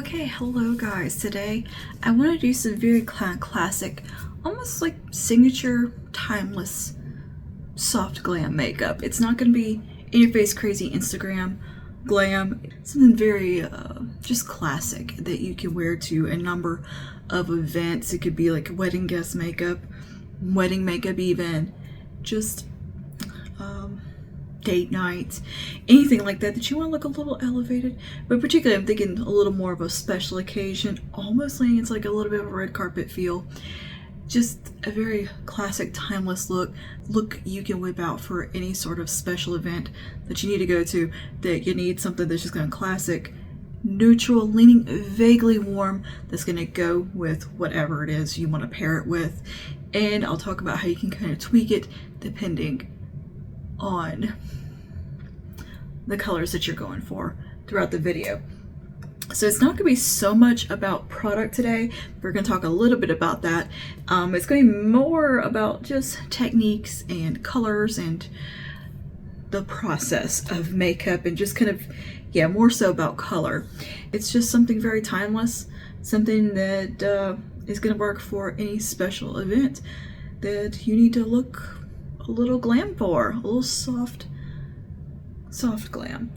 Okay, hello guys. Today I want to do some very classic, almost like signature, timeless, soft glam makeup. It's not going to be in your face crazy Instagram glam. Something very just classic that you can wear to a number of events. It could be like wedding guest makeup, wedding makeup even, just date nights, anything like that you want to look a little elevated. But particularly I'm thinking a little more of a special occasion, almost leaning into like a little bit of a red carpet feel. Just a very classic, timeless look you can whip out for any sort of special event that you need to go to, that you need something that's just kind of classic, neutral, leaning vaguely warm, that's going to go with whatever it is you want to pair it with. And I'll talk about how you can kind of tweak it depending on the colors that you're going for throughout the video. So it's not going to be so much about product today. We're going to talk a little bit about that. It's going to be more about just techniques and colors and the process of makeup, and just kind of, yeah, more so about color. It's just something very timeless, something that is going to work for any special event that you need to look a little glam for, a little soft glam.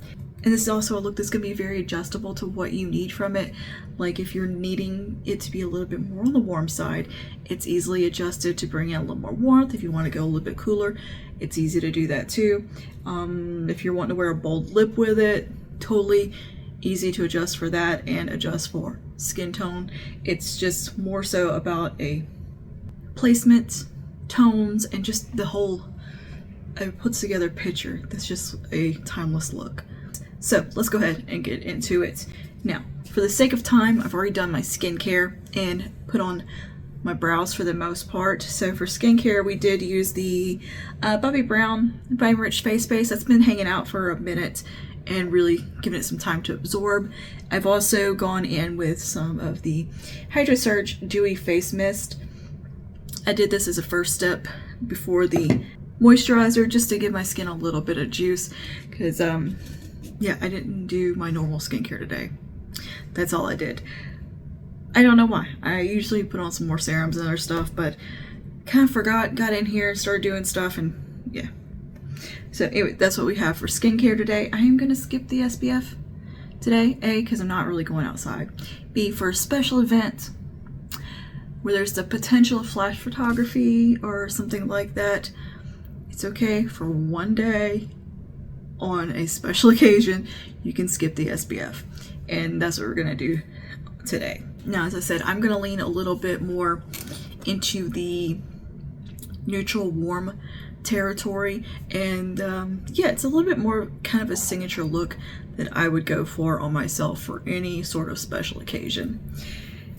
And this is also a look that's going to be very adjustable to what you need from it. Like if you're needing it to be a little bit more on the warm side, it's easily adjusted to bring in a little more warmth. If you want to go a little bit cooler, it's easy to do that too. If you're wanting to wear a bold lip with it, totally easy to adjust for that and adjust for skin tone. It's just more so about a placement, tones, and just the whole puts together picture that's just a timeless look. So let's go ahead and get into it. Now, for the sake of time, I've already done my skincare and put on my brows for the most part. So for skincare, we did use the Bobbi Brown Vitamin Rich Face Base. That's been hanging out for a minute and really giving it some time to absorb. I've also gone in with some of the Hydro Surge Dewy Face Mist. I did this as a first step before the moisturizer, just to give my skin a little bit of juice, because yeah, I didn't do my normal skincare today. That's all I did. I don't know why. I usually put on some more serums and other stuff, but kind of forgot, got in here, started doing stuff, and yeah. So anyway, that's what we have for skincare today. I am going to skip the SPF today, A, because I'm not really going outside. B, for a special event where there's the potential of flash photography or something like that, it's okay for one day on a special occasion, you can skip the SPF. And that's what we're gonna do today. Now, as I said, I'm gonna lean a little bit more into the neutral warm territory, and yeah, it's a little bit more kind of a signature look that I would go for on myself for any sort of special occasion.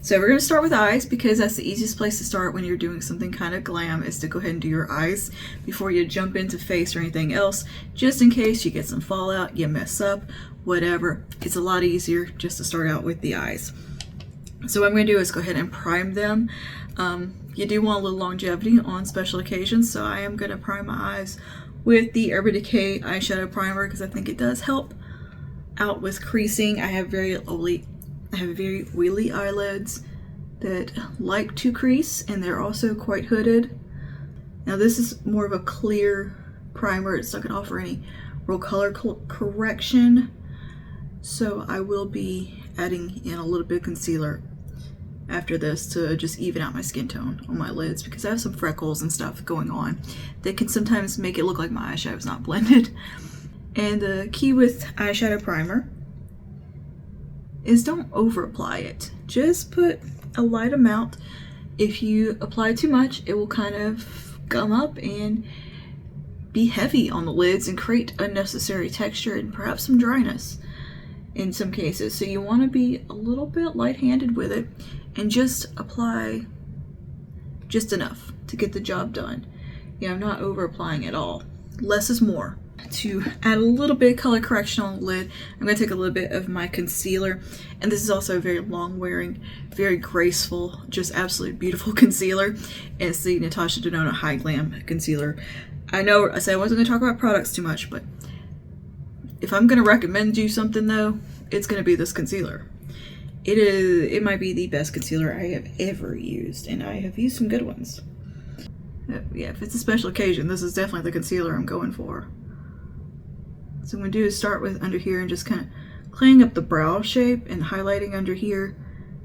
So we're going to start with eyes, because that's the easiest place to start when you're doing something kind of glam, is to go ahead and do your eyes before you jump into face or anything else, just in case you get some fallout, you mess up, whatever. It's a lot easier just to start out with the eyes. So what I'm going to do is go ahead and prime them. You do want a little longevity on special occasions, so I am going to prime my eyes with the Urban Decay eyeshadow primer, because I think it does help out with creasing. I have very oily eyelids that like to crease, and they're also quite hooded. Now this is more of a clear primer. It's not going to offer any real color correction, so I will be adding in a little bit of concealer after this to just even out my skin tone on my lids, because I have some freckles and stuff going on that can sometimes make it look like my eyeshadow is not blended. And the key with eyeshadow primer is don't over apply it. Just put a light amount. If you apply too much, it will kind of gum up and be heavy on the lids and create unnecessary texture and perhaps some dryness in some cases. So you want to be a little bit light-handed with it and just apply just enough to get the job done. You know, not over applying at all. Less is more. To add a little bit of color correction on the lid, I'm going to take a little bit of my concealer, and this is also a very long wearing, very graceful, just absolutely beautiful concealer. It's the Natasha Denona Hy-Glam Concealer. I know I said I wasn't going to talk about products too much, but if I'm going to recommend you something though, it's going to be this concealer. It might be the best concealer I have ever used, and I have used some good ones. Yeah, if it's a special occasion, this is definitely the concealer I'm going for. So what I'm going to do is start with under here and just kind of cleaning up the brow shape and highlighting under here,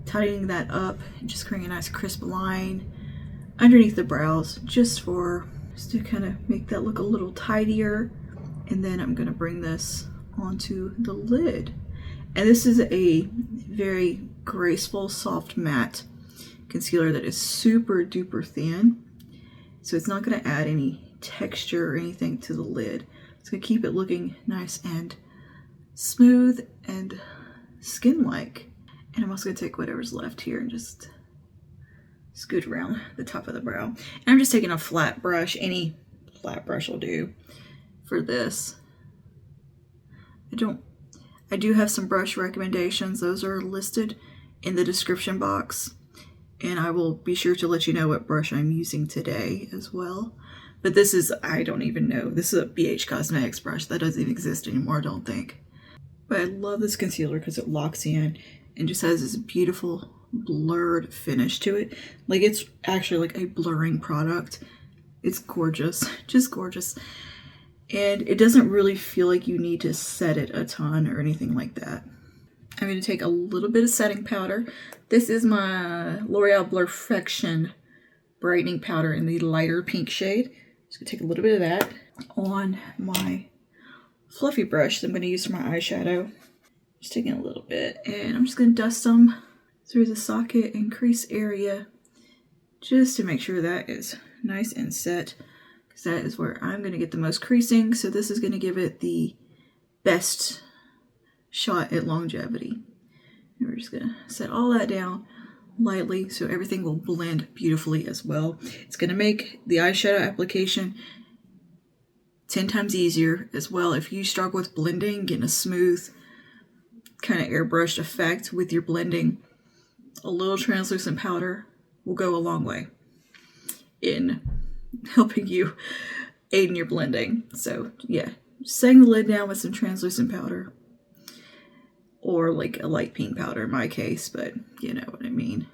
tightening that up, and just creating a nice crisp line underneath the brows just to kind of make that look a little tidier. And then I'm going to bring this onto the lid. And this is a very graceful, soft matte concealer that is super duper thin. So it's not going to add any texture or anything to the lid. It's going to keep it looking nice and smooth and skin-like. And I'm also going to take whatever's left here and just scoot around the top of the brow. And I'm just taking a flat brush. Any flat brush will do for this. I do have some brush recommendations. Those are listed in the description box. And I will be sure to let you know what brush I'm using today as well. But this is, I don't even know. This is a BH Cosmetics brush. That doesn't even exist anymore, I don't think. But I love this concealer because it locks in and just has this beautiful blurred finish to it. Like, it's actually like a blurring product. It's gorgeous, just gorgeous. And it doesn't really feel like you need to set it a ton or anything like that. I'm going to take a little bit of setting powder. This is my L'Oreal Blur-Fection brightening powder in the lighter pink shade. Just going to take a little bit of that on my fluffy brush that I'm going to use for my eyeshadow. Just taking a little bit, and I'm just going to dust them through the socket and crease area just to make sure that is nice and set, because that is where I'm going to get the most creasing. So this is going to give it the best shot at longevity. And we're just going to set all that down lightly so everything will blend beautifully as well. It's going to make the eyeshadow application 10 times easier as well. If you struggle with blending, getting a smooth kind of airbrushed effect with your blending, a little translucent powder will go a long way in helping you aid in your blending. So yeah, setting the lid down with some translucent powder, or like a light pink powder in my case, but you know what I mean.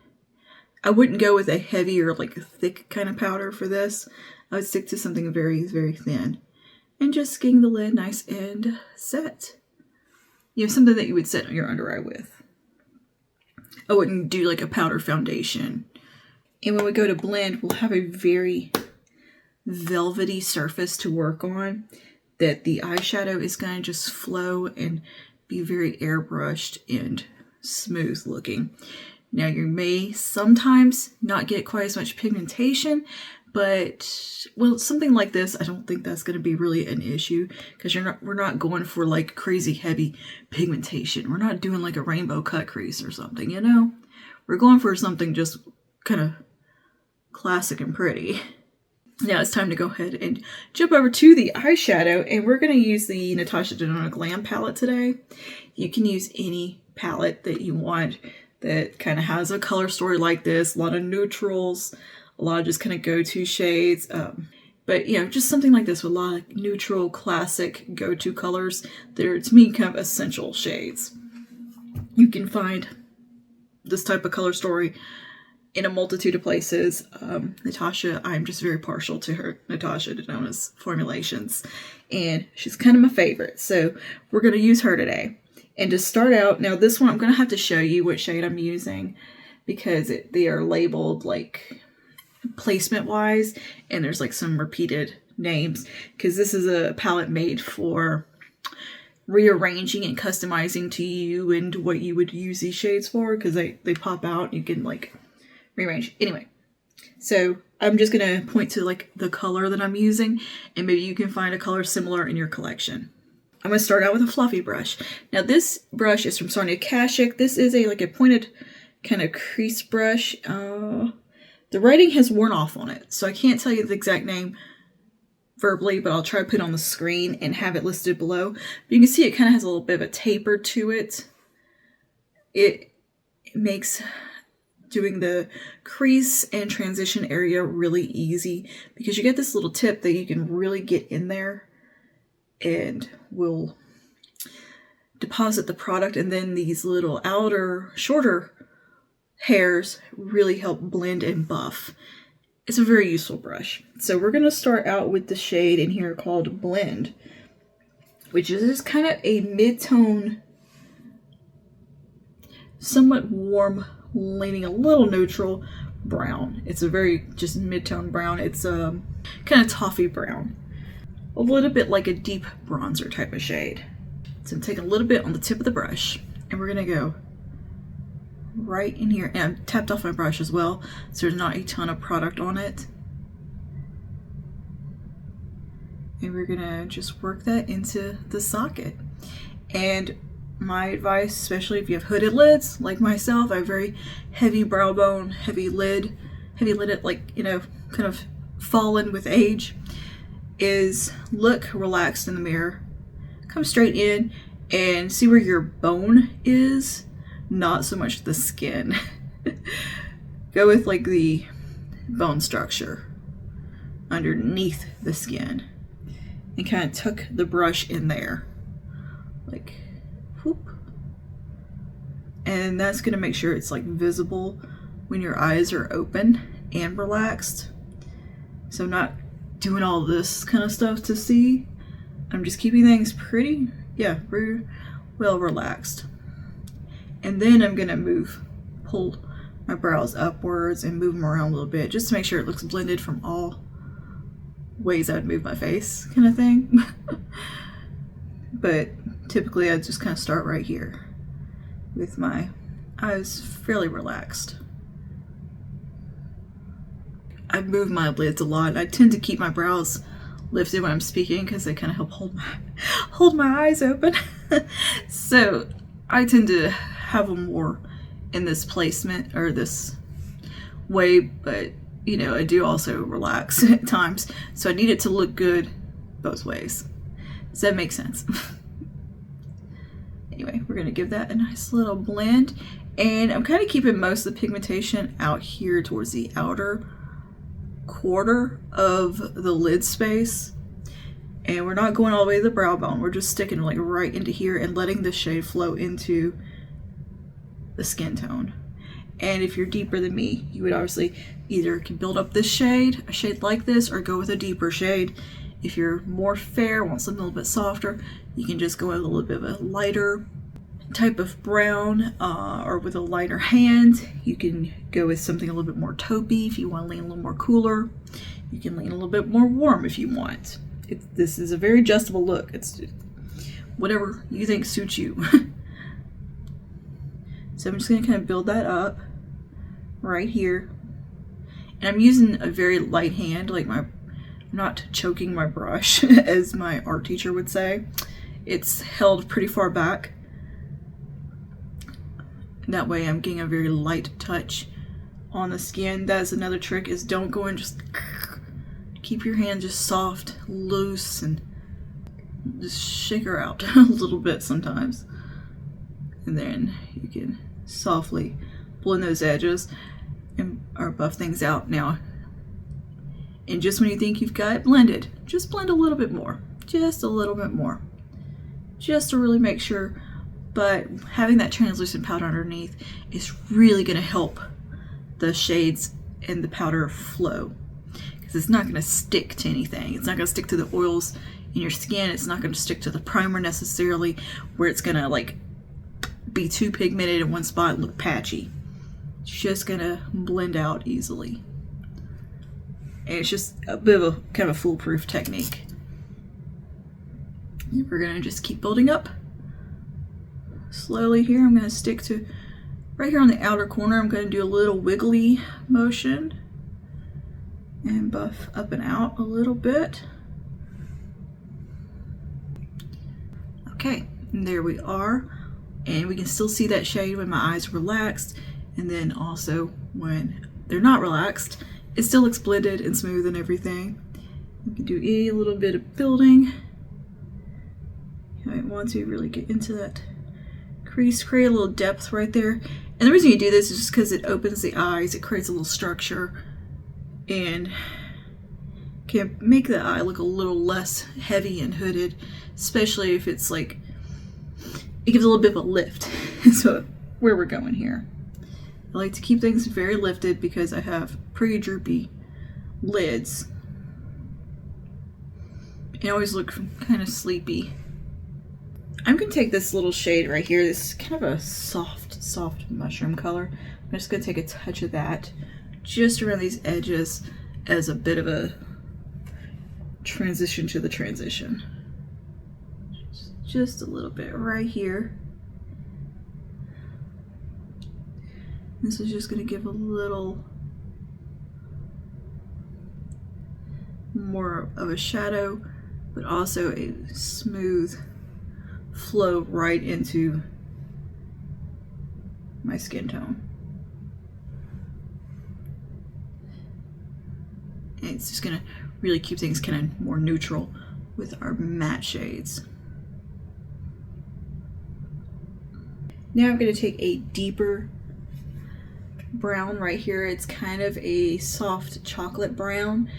I wouldn't go with a heavy or like a thick kind of powder for this. I would stick to something very, very thin and just getting the lid nice and set. You know, something that you would set on your under eye with. I wouldn't do like a powder foundation. And when we go to blend, we'll have a very velvety surface to work on that the eyeshadow is going to just flow and be very airbrushed and smooth looking. Now you may sometimes not get quite as much pigmentation, but well, something like this, I don't think that's going to be really an issue, because we're not going for like crazy heavy pigmentation. We're not doing like a rainbow cut crease or something, you know? We're going for something just kind of classic and pretty. Now it's time to go ahead and jump over to the eyeshadow, and we're going to use the Natasha Denona Glam Palette today. You can use any palette that you want that kind of has a color story like this, a lot of neutrals, a lot of just kind of go-to shades. But you know, just something like this with a lot of neutral, classic, go-to colors. They're, to me, kind of essential shades. You can find this type of color story in a multitude of places. Natasha, I'm just very partial to her Natasha Denona's formulations, and she's kind of my favorite. So we're going to use her today. And to start out, now this one, I'm going to have to show you what shade I'm using, because they are labeled like placement wise, and there's like some repeated names, because this is a palette made for rearranging and customizing to you and what you would use these shades for, because they pop out, you can like rearrange. Anyway, so I'm just going to point to like the color that I'm using, and maybe you can find a color similar in your collection. I'm going to start out with a fluffy brush. Now this brush is from Sonia Kashuk. This is like a pointed kind of crease brush. The writing has worn off on it, so I can't tell you the exact name verbally, but I'll try to put it on the screen and have it listed below. But you can see it kind of has a little bit of a taper to it. It makes doing the crease and transition area really easy, because you get this little tip that you can really get in there and will deposit the product, and then these little outer, shorter hairs really help blend and buff. It's a very useful brush. So we're going to start out with the shade in here called Blend, which is just kind of a mid-tone, somewhat warm, leaning a little neutral brown. It's a very just mid-tone brown. It's kind of toffee brown, a little bit like a deep bronzer type of shade. So I'm taking a little bit on the tip of the brush, and we're gonna go right in here. And I've tapped off my brush as well, so there's not a ton of product on it. And we're gonna just work that into the socket. And my advice, especially if you have hooded lids like myself, I have very heavy brow bone, heavy lidded, like, you know, kind of fallen with age, is look relaxed in the mirror. Come straight in and see where your bone is, not so much the skin. Go with like the bone structure underneath the skin and kind of tuck the brush in there, like whoop. And that's gonna make sure it's like visible when your eyes are open and relaxed. So I'm not doing all this kind of stuff to see. I'm just keeping things pretty, yeah, very well relaxed. And then I'm gonna pull my brows upwards and move them around a little bit just to make sure it looks blended from all ways I would move my face, kind of thing. But typically I just kind of start right here with my eyes fairly relaxed. I move my lids a lot. I tend to keep my brows lifted when I'm speaking because they kind of help hold my eyes open. So I tend to have them more in this placement or this way, but you know, I do also relax at times, so I need it to look good both ways. Does that make sense? Anyway, we're gonna give that a nice little blend, and I'm kind of keeping most of the pigmentation out here towards the outer quarter of the lid space, and we're not going all the way to the brow bone. We're just sticking like right into here and letting the shade flow into the skin tone. And if you're deeper than me, you would obviously either can build up this shade, a shade like this, or go with a deeper shade. If you're more fair, want something a little bit softer, you can just go with a little bit of a lighter type of brown, or with a lighter hand. You can go with something a little bit more taupey if you want to lean a little more cooler. You can lean a little bit more warm if you want. This is a very adjustable look. It's whatever you think suits you. So I'm just going to kind of build that up right here. And I'm using a very light hand, like I'm not choking my brush, as my art teacher would say. It's held pretty far back. That way I'm getting a very light touch on the skin. That's another trick, is don't go and just keep your hand just soft, loose, and just shake her out a little bit sometimes. And then you can softly blend those edges and or buff things out now. And just when you think you've got it blended, just blend a little bit more, just a little bit more, just to really make sure. But having that translucent powder underneath is really going to help the shades and the powder flow, because it's not going to stick to anything. It's not going to stick to the oils in your skin. It's not going to stick to the primer necessarily, where it's going to like be too pigmented in one spot and look patchy. It's just going to blend out easily. And it's just a bit of a kind of a foolproof technique. And we're going to just keep building up slowly here. I'm going to stick to right here on the outer corner. I'm going to do a little wiggly motion and buff up and out a little bit. Okay, and there we are. And we can still see that shade when my eyes are relaxed, and then also when they're not relaxed, it still looks blended and smooth and everything. You can do a little bit of building. You might want to really get into that crease, create a little depth right there. And the reason you do this is just because it opens the eyes, it creates a little structure, and can make the eye look a little less heavy and hooded, especially if it's like it gives a little bit of a lift. So where we're going here. I like to keep things very lifted because I have pretty droopy lids. And I always look kind of sleepy. I'm going to take this little shade right here. This is kind of a soft mushroom color. I'm just going to take a touch of that just around these edges as a bit of a transition to the transition. Just a little bit right here. This is just going to give a little more of a shadow, but also a smooth flow right into my skin tone. And it's just going to really keep things kind of more neutral with our matte shades. Now I'm going to take a deeper brown right here. It's kind of a soft chocolate brown.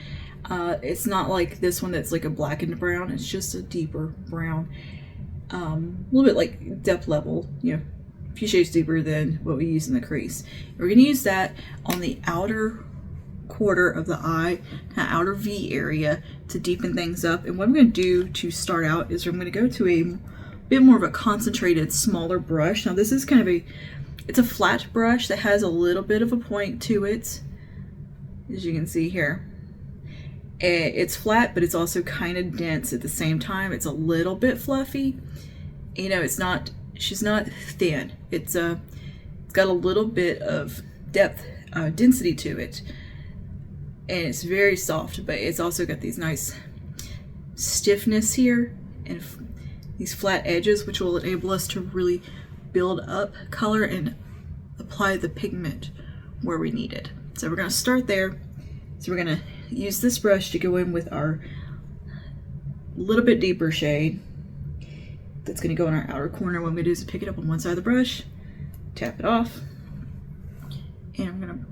It's not like this one that's like a blackened brown. It's just a deeper brown. A little bit like depth level, you know, a few shades deeper than what we use in the crease. We're going to use that on the outer quarter of the eye, kind of outer V area, to deepen things up. And what I'm going to do to start out is I'm going to go to a bit more of a concentrated, smaller brush. Now this is kind of it's a flat brush that has a little bit of a point to it, as you can see here. It's flat, but it's also kind of dense at the same time. It's a little bit fluffy. You know, she's not thin. It's got a little bit of depth, density to it. And it's very soft, but it's also got these nice stiffness here and these flat edges, which will enable us to really build up color and apply the pigment where we need it. So we're going to start there. So we're going to use this brush to go in with our little bit deeper shade that's going to go in our outer corner. What I'm going to do is pick it up on one side of the brush, tap it off, and I'm going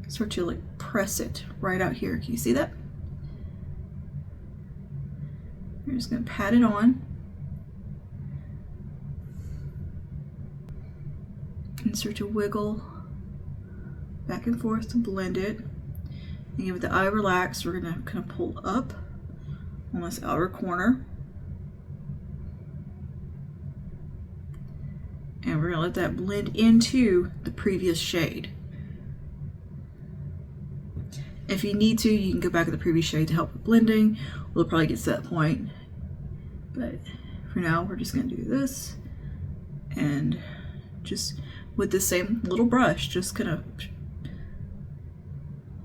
to start to like press it right out here. Can you see that? We're just going to pat it on and start to wiggle back and forth to blend it. And with the eye relaxed, we're going to kind of pull up on this outer corner. And we're going to let that blend into the previous shade. If you need to, you can go back to the previous shade to help with blending. We'll probably get to that point. But for now, we're just going to do this. And just with the same little brush, just kind of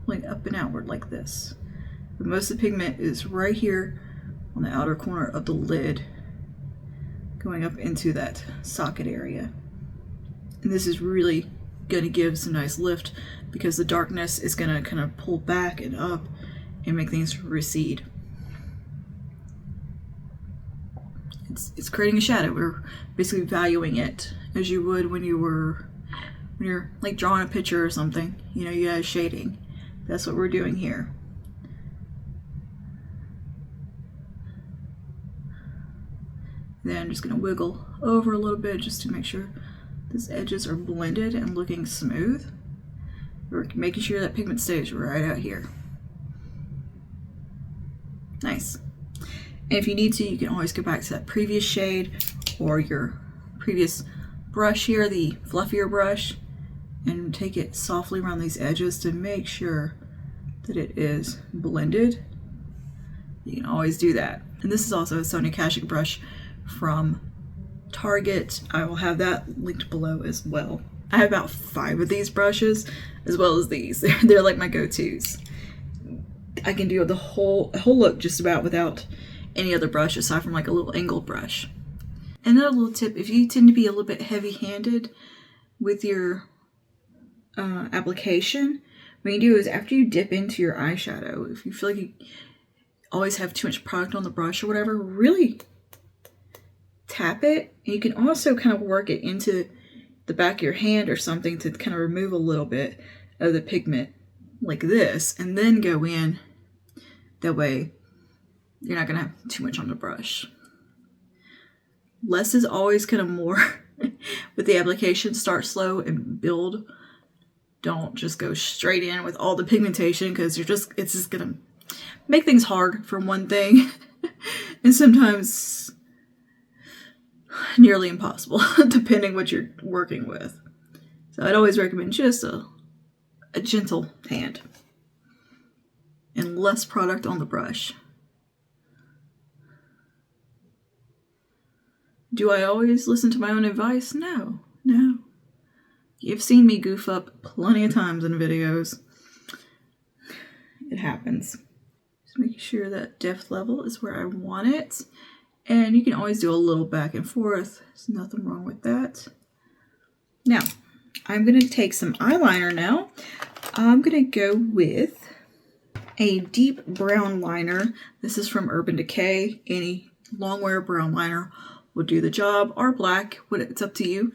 like up and outward like this. But most of the pigment is right here on the outer corner of the lid, going up into that socket area. And this is really going to give some nice lift because the darkness is going to kind of pull back and up and make things recede. It's creating a shadow. We're basically valuing it as you would when you're like drawing a picture or something. You know, you add shading. That's what we're doing here. Then I'm just going to wiggle over a little bit just to make sure these edges are blended and looking smooth. We're making sure that pigment stays right out here. Nice. And if you need to, you can always go back to that previous shade or your previous brush here, the fluffier brush, and take it softly around these edges to make sure that it is blended. You can always do that. And this is also a Sonia Kashuk brush from Target. I will have that linked below as well. I have about 5 of these brushes as well as these. They're like my go-tos. I can do the whole look just about without any other brush aside from like a little angled brush. Another little tip, if you tend to be a little bit heavy-handed with your application, what you do is after you dip into your eyeshadow, if you feel like you always have too much product on the brush or whatever, really tap it. And you can also kind of work it into the back of your hand or something to kind of remove a little bit of the pigment like this, and then go in. That way you're not going to have too much on the brush. Less is always kind of more with the application. Start slow and build. Don't just go straight in with all the pigmentation, because it's just gonna make things hard for one thing, and sometimes nearly impossible depending what you're working with. So I'd always recommend just a gentle hand and less product on the brush. Do I always listen to my own advice? No. You've seen me goof up plenty of times in videos. It happens. Just making sure that depth level is where I want it. And you can always do a little back and forth. There's nothing wrong with that. Now, I'm going to take some eyeliner now. I'm going to go with a deep brown liner. This is from Urban Decay. Any Longwear brown liner will do the job, or black. It's up to you.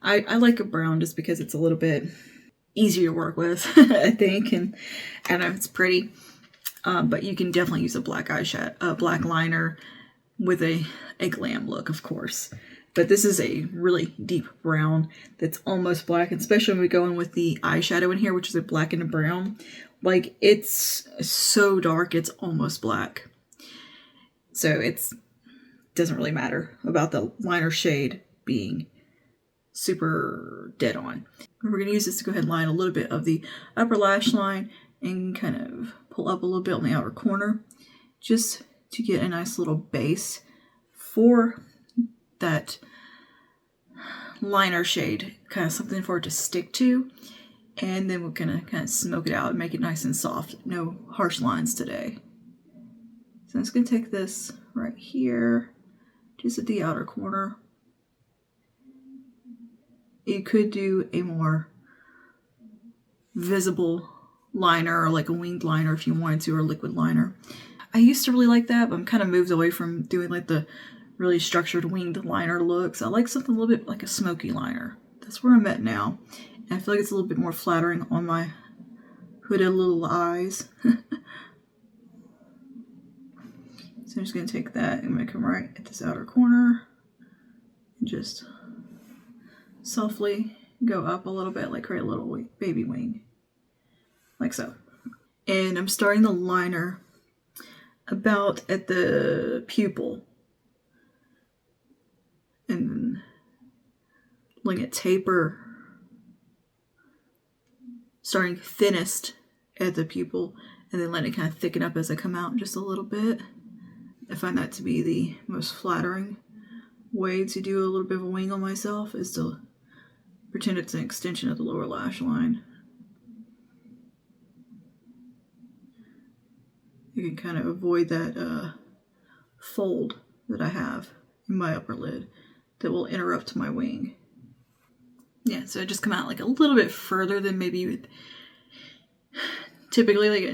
I like a brown just because it's a little bit easier to work with, I think, and I know it's pretty. But you can definitely use a black eyeshadow, black liner with a glam look, of course. But this is a really deep brown that's almost black, especially when we go in with the eyeshadow in here, which is a black and a brown. Like, it's so dark, it's almost black. So it doesn't really matter about the liner shade being super dead on. We're going to use this to go ahead and line a little bit of the upper lash line and kind of pull up a little bit on the outer corner, just to get a nice little base for that liner shade, kind of something for it to stick to. And then we're gonna kind of smoke it out and make it nice and soft. No harsh lines today. So I'm just gonna take this right here, just at the outer corner. You could do a more visible liner, or like a winged liner if you wanted to, or a liquid liner. I used to really like that, but I'm kind of moved away from doing like the really structured winged liner looks. I like something a little bit like a smoky liner. That's where I'm at now. And I feel like it's a little bit more flattering on my hooded little eyes. So I'm just going to take that and I'm going to come right at this outer corner and just softly go up a little bit, like create a little baby wing, like so. And I'm starting the liner about at the pupil, and then letting it taper, starting thinnest at the pupil, and then letting it kind of thicken up as I come out just a little bit. I find that to be the most flattering way to do a little bit of a wing on myself, is to pretend it's an extension of the lower lash line. You can kind of avoid that fold that I have in my upper lid that will interrupt my wing. Yeah, so I just come out like a little bit further than maybe you would typically like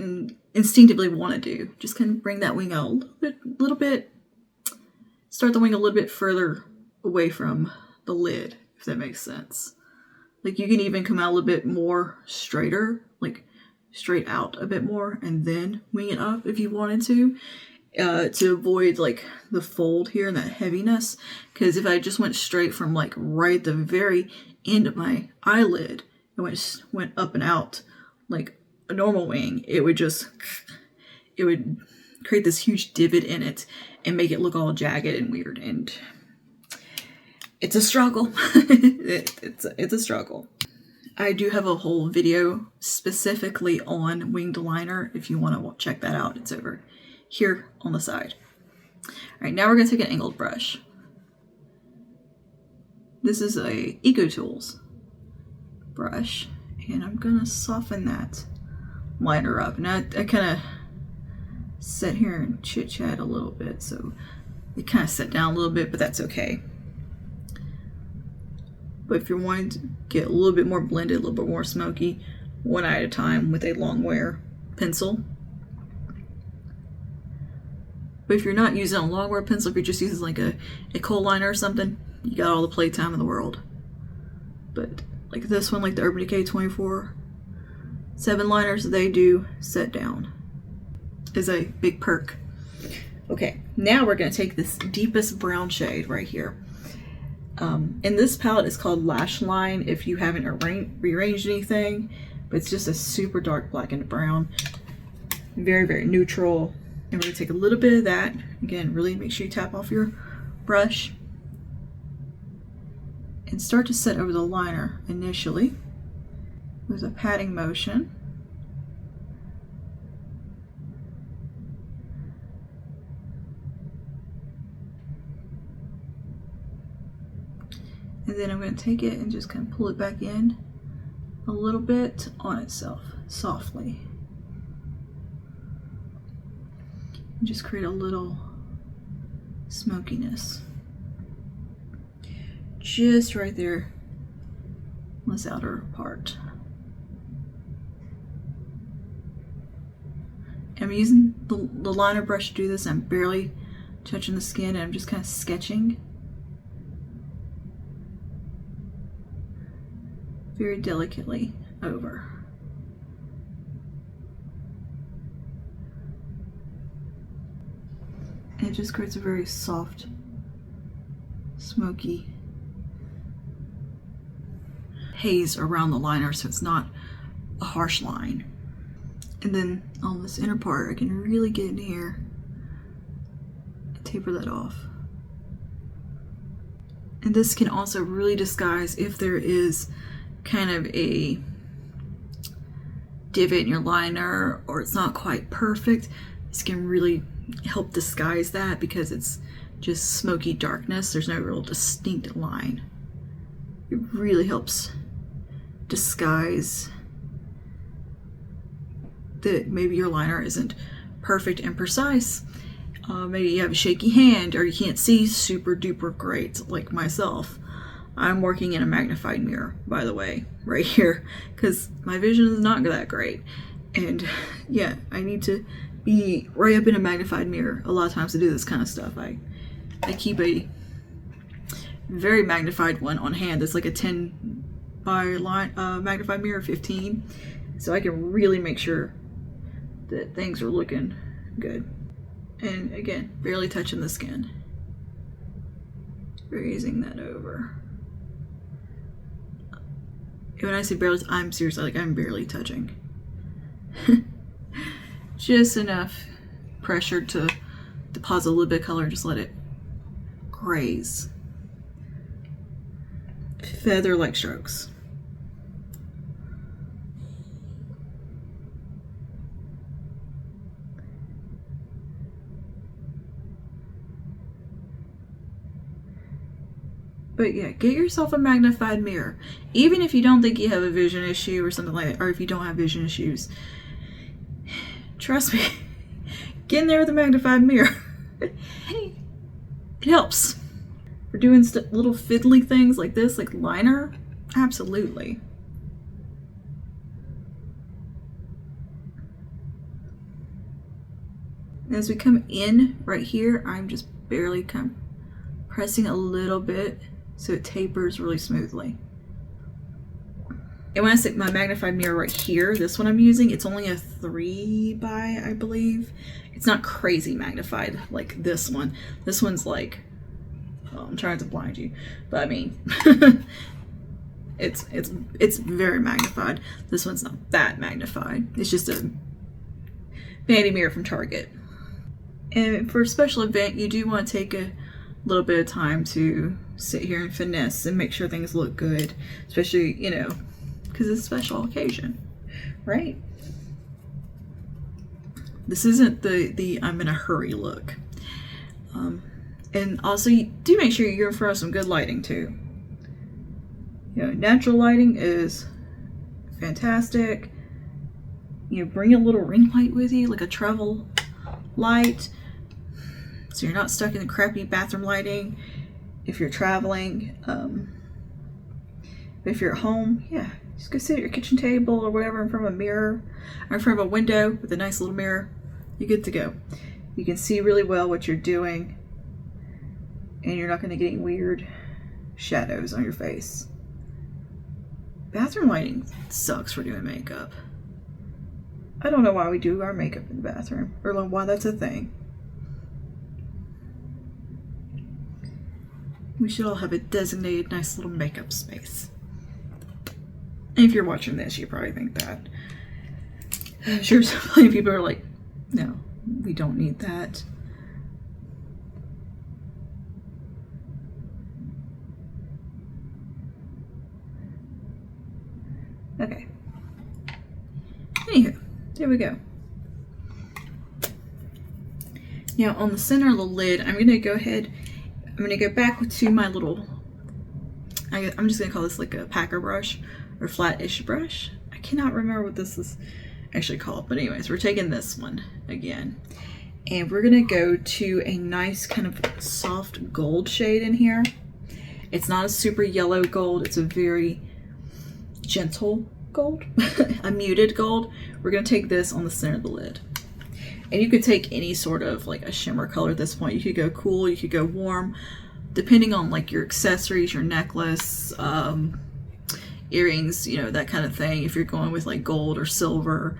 instinctively want to do. Just kind of bring that wing out a little bit, start the wing a little bit further away from the lid, if that makes sense. Like, you can even come out a little bit more straighter, like straight out a bit more, and then wing it up if you wanted to avoid like the fold here and that heaviness. Because if I just went straight from like right at the very end of my eyelid and went up and out like a normal wing, it would create this huge divot in it and make it look all jagged and weird, and it's a struggle. It's a struggle. I do have a whole video specifically on winged liner. If you want to check that out, it's over here on the side. All right, now we're going to take an angled brush. This is a Eco Tools brush, and I'm going to soften that liner up. Now, I kind of sit here and chit chat a little bit, so it kind of set down a little bit, but that's okay. But if you're wanting to get a little bit more blended, a little bit more smoky, one eye at a time with a Longwear pencil. But if you're not using a Longwear pencil, if you're just using like a coal liner or something, you got all the playtime in the world. But like this one, like the Urban Decay 24/7 liners, they do set down. Is a big perk. Okay, now we're going to take this deepest brown shade right here. And this palette is called Lash Line if you haven't rearranged anything, but it's just a super dark black and brown. Very, very neutral. And we're gonna take a little bit of that. Again, really make sure you tap off your brush and start to set over the liner initially with a patting motion. And then I'm going to take it and just kind of pull it back in a little bit on itself, softly. And just create a little smokiness. Just right there on this outer part. I'm using the liner brush to do this. I'm barely touching the skin and I'm just kind of sketching. Very delicately over. And it just creates a very soft, smoky haze around the liner so it's not a harsh line. And then on this inner part, I can really get in here and taper that off. And this can also really disguise if there is kind of a divot in your liner or it's not quite perfect. This can really help disguise that because it's just smoky darkness. There's no real distinct line. It really helps disguise that maybe your liner isn't perfect and precise. Maybe you have a shaky hand or you can't see super duper great like myself. I'm working in a magnified mirror, by the way, right here, because my vision is not that great. And yeah, I need to be right up in a magnified mirror a lot of times to do this kind of stuff. I keep a very magnified one on hand. It's like a 10 by magnified mirror, 15. So I can really make sure that things are looking good. And again, barely touching the skin. Raising that over. When I say barely, I'm seriously, like, I'm barely touching. Just enough pressure to deposit a little bit of color and just let it graze. Feather-like strokes. But yeah, get yourself a magnified mirror. Even if you don't think you have a vision issue or something like that, or if you don't have vision issues, trust me, get in there with a magnified mirror. It helps. For doing little fiddly things like this, like liner, absolutely. As we come in right here, I'm just barely kind of pressing a little bit so it tapers really smoothly. And when I say my magnified mirror right here, this one I'm using, it's only a 3 by, I believe. It's not crazy magnified like this one. This one's like, oh, I'm trying to blind you, but I mean, it's very magnified. This one's not that magnified. It's just a vanity mirror from Target. And for a special event, you do want to take a little bit of time to sit here and finesse and make sure things look good, especially, you know, because it's a special occasion, right? This isn't the I'm in a hurry look. And also, you do make sure you're in front of some good lighting too. You know, natural lighting is fantastic. You know, bring a little ring light with you, like a travel light, so you're not stuck in the crappy bathroom lighting if you're traveling. But if you're at home, yeah, just go sit at your kitchen table or whatever in front of a mirror or in front of a window with a nice little mirror. You're good to go. You can see really well what you're doing, and you're not going to get any weird shadows on your face. Bathroom lighting sucks for doing makeup. I don't know why we do our makeup in the bathroom, or why that's a thing. We should all have a designated nice little makeup space. And if you're watching this, you probably think that. I'm sure so many people are like, no, we don't need that. Okay. Anywho, there we go. Now on the center of the lid, I'm going to go ahead, I'm going to go back to my little, I'm just going to call this like a packer brush or flat-ish brush. I cannot remember what this is actually called, but anyways, we're taking this one again. And we're going to go to a nice kind of soft gold shade in here. It's not a super yellow gold, it's a very gentle gold, a muted gold. We're going to take this on the center of the lid. And you could take any sort of like a shimmer color at this point. You could go cool, you could go warm, depending on like your accessories, your necklace, earrings, you know, that kind of thing. If you're going with like gold or silver,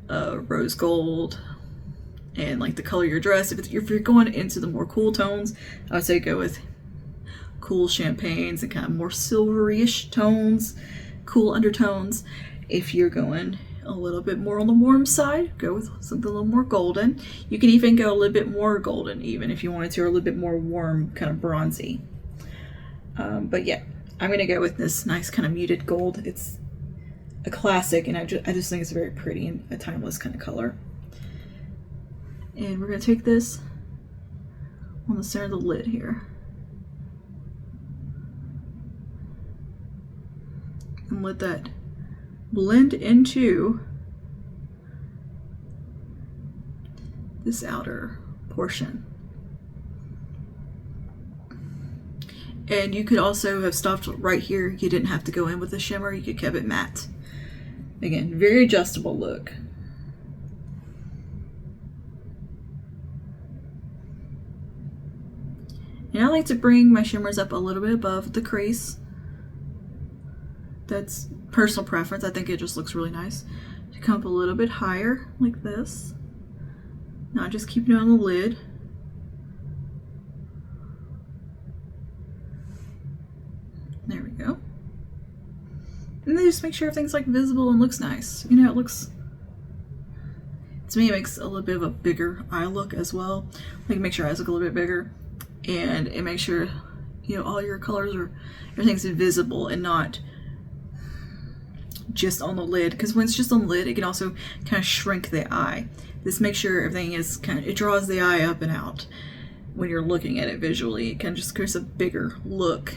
rose gold, and like the color of your dress. If you're going into the more cool tones, I would say go with cool champagnes and kind of more silvery-ish tones, cool undertones. If you're going a little bit more on the warm side, go with something a little more golden. You can even go a little bit more golden even if you wanted to, or a little bit more warm, kind of bronzy. But yeah, I'm gonna go with this nice kind of muted gold. It's a classic, and I just think it's very pretty and a timeless kind of color. And we're gonna take this on the center of the lid here. And let that blend into this outer portion. And you could also have stopped right here. You didn't have to go in with the shimmer. You could keep it matte. Again, very adjustable look. And I like to bring my shimmers up a little bit above the crease. That's personal preference. I think it just looks really nice to come up a little bit higher like this. Not just keeping it on the lid. There we go. And then just make sure everything's like visible and looks nice. You know, it looks, to me, it makes a little bit of a bigger eye look as well. Like make your eyes look a little bit bigger, and it makes sure, you know, all your colors or everything's visible and not just on the lid, because when it's just on the lid, it can also kind of shrink the eye. This makes sure everything is kind of, it draws the eye up and out when you're looking at it visually. It kind of just creates a bigger look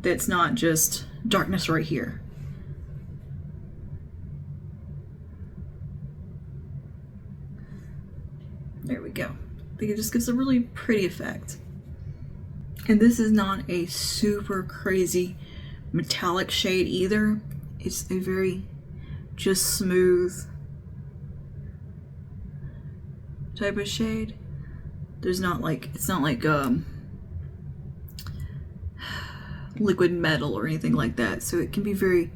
that's not just darkness right here. There we go. I think it just gives a really pretty effect. And this is not a super crazy metallic shade either. It's a very just smooth type of shade. There's not like, it's not like liquid metal or anything like that, so it can be very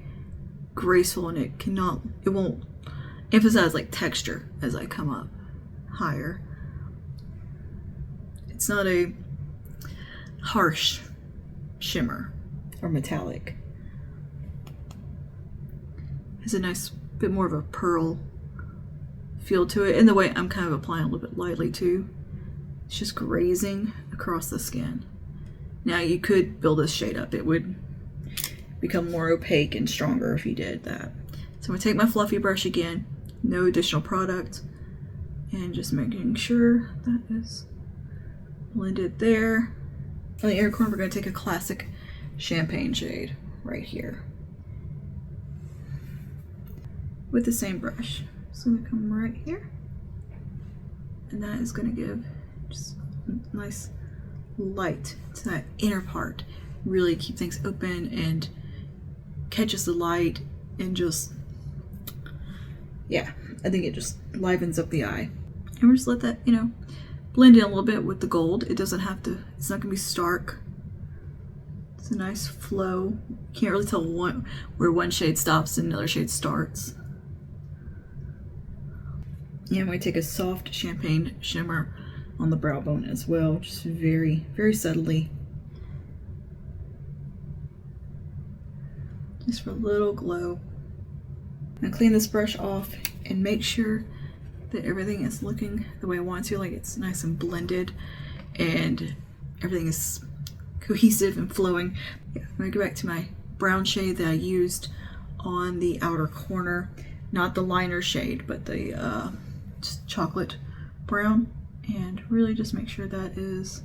graceful, and it won't emphasize like texture as I come up higher. It's not a harsh shimmer or metallic. Has a nice bit more of a pearl feel to it, and the way I'm kind of applying a little bit lightly too. It's just grazing across the skin. Now you could build this shade up. It would become more opaque and stronger if you did that. So I'm gonna take my fluffy brush again, no additional product, and just making sure that is blended there. On the inner corner, we're gonna take a classic champagne shade right here with the same brush. So I'm gonna come right here, and that is gonna give just a nice light to that inner part. Really keep things open and catches the light, and just, yeah, I think it just livens up the eye. And we'll just let that, you know, blend in a little bit with the gold. It doesn't have to, it's not gonna be stark. It's a nice flow. You can't really tell where one shade stops and another shade starts. Yeah, I'm going to take a soft champagne shimmer on the brow bone as well, just very, very subtly. just for a little glow. And clean this brush off and make sure that everything is looking the way I want to, like it's nice and blended and everything is cohesive and flowing. Yeah, I'm gonna go back to my brown shade that I used on the outer corner, not the liner shade, but the just chocolate brown, and really just make sure that is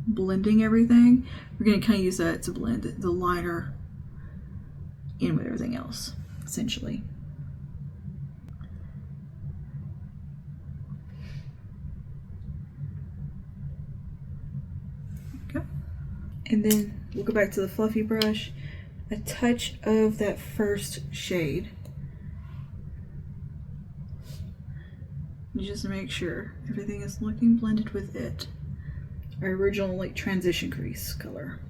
blending everything. We're gonna kind of use that to blend the liner in with everything else, essentially. Okay. And then we'll go back to the fluffy brush, a touch of that first shade. Just to make sure everything is looking blended with it. Our original like transition crease color.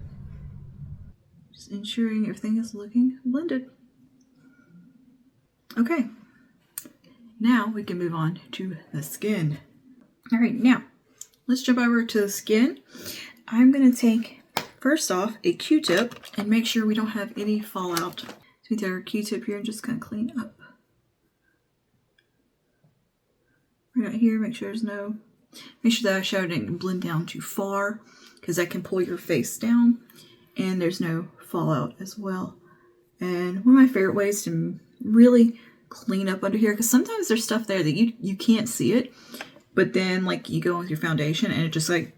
Just ensuring everything is looking blended. Okay, now we can move on to the skin. All right, now let's jump over to the skin. I'm gonna take, first off, a Q-tip and make sure we don't have any fallout. So we take our Q-tip here and just kind of clean up. Right out here, make sure there's no, make sure that eyeshadow didn't blend down too far because that can pull your face down, and there's no fallout as well. And one of my favorite ways to really clean up under here, because sometimes there's stuff there that you can't see it, but then like you go with your foundation and it just like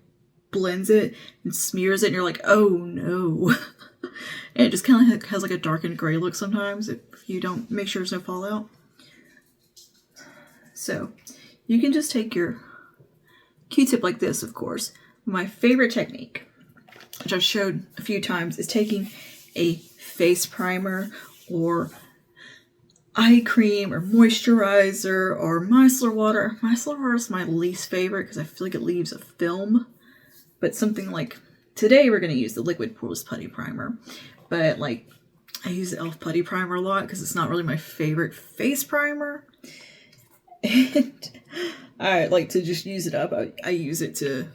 blends it and smears it and you're like, oh no. And it just kind of has like a darkened gray look sometimes if you don't make sure there's no fallout. So you can just take your Q-tip like this, of course. My favorite technique, which I've showed a few times, is taking a face primer or eye cream or moisturizer or micellar water. Micellar water is my least favorite because I feel like it leaves a film. But something like, today we're going to use the liquid Poreless Putty Primer. But like, I use the e.l.f. Putty Primer a lot because it's not really my favorite face primer. And I like to just use it up. I use it to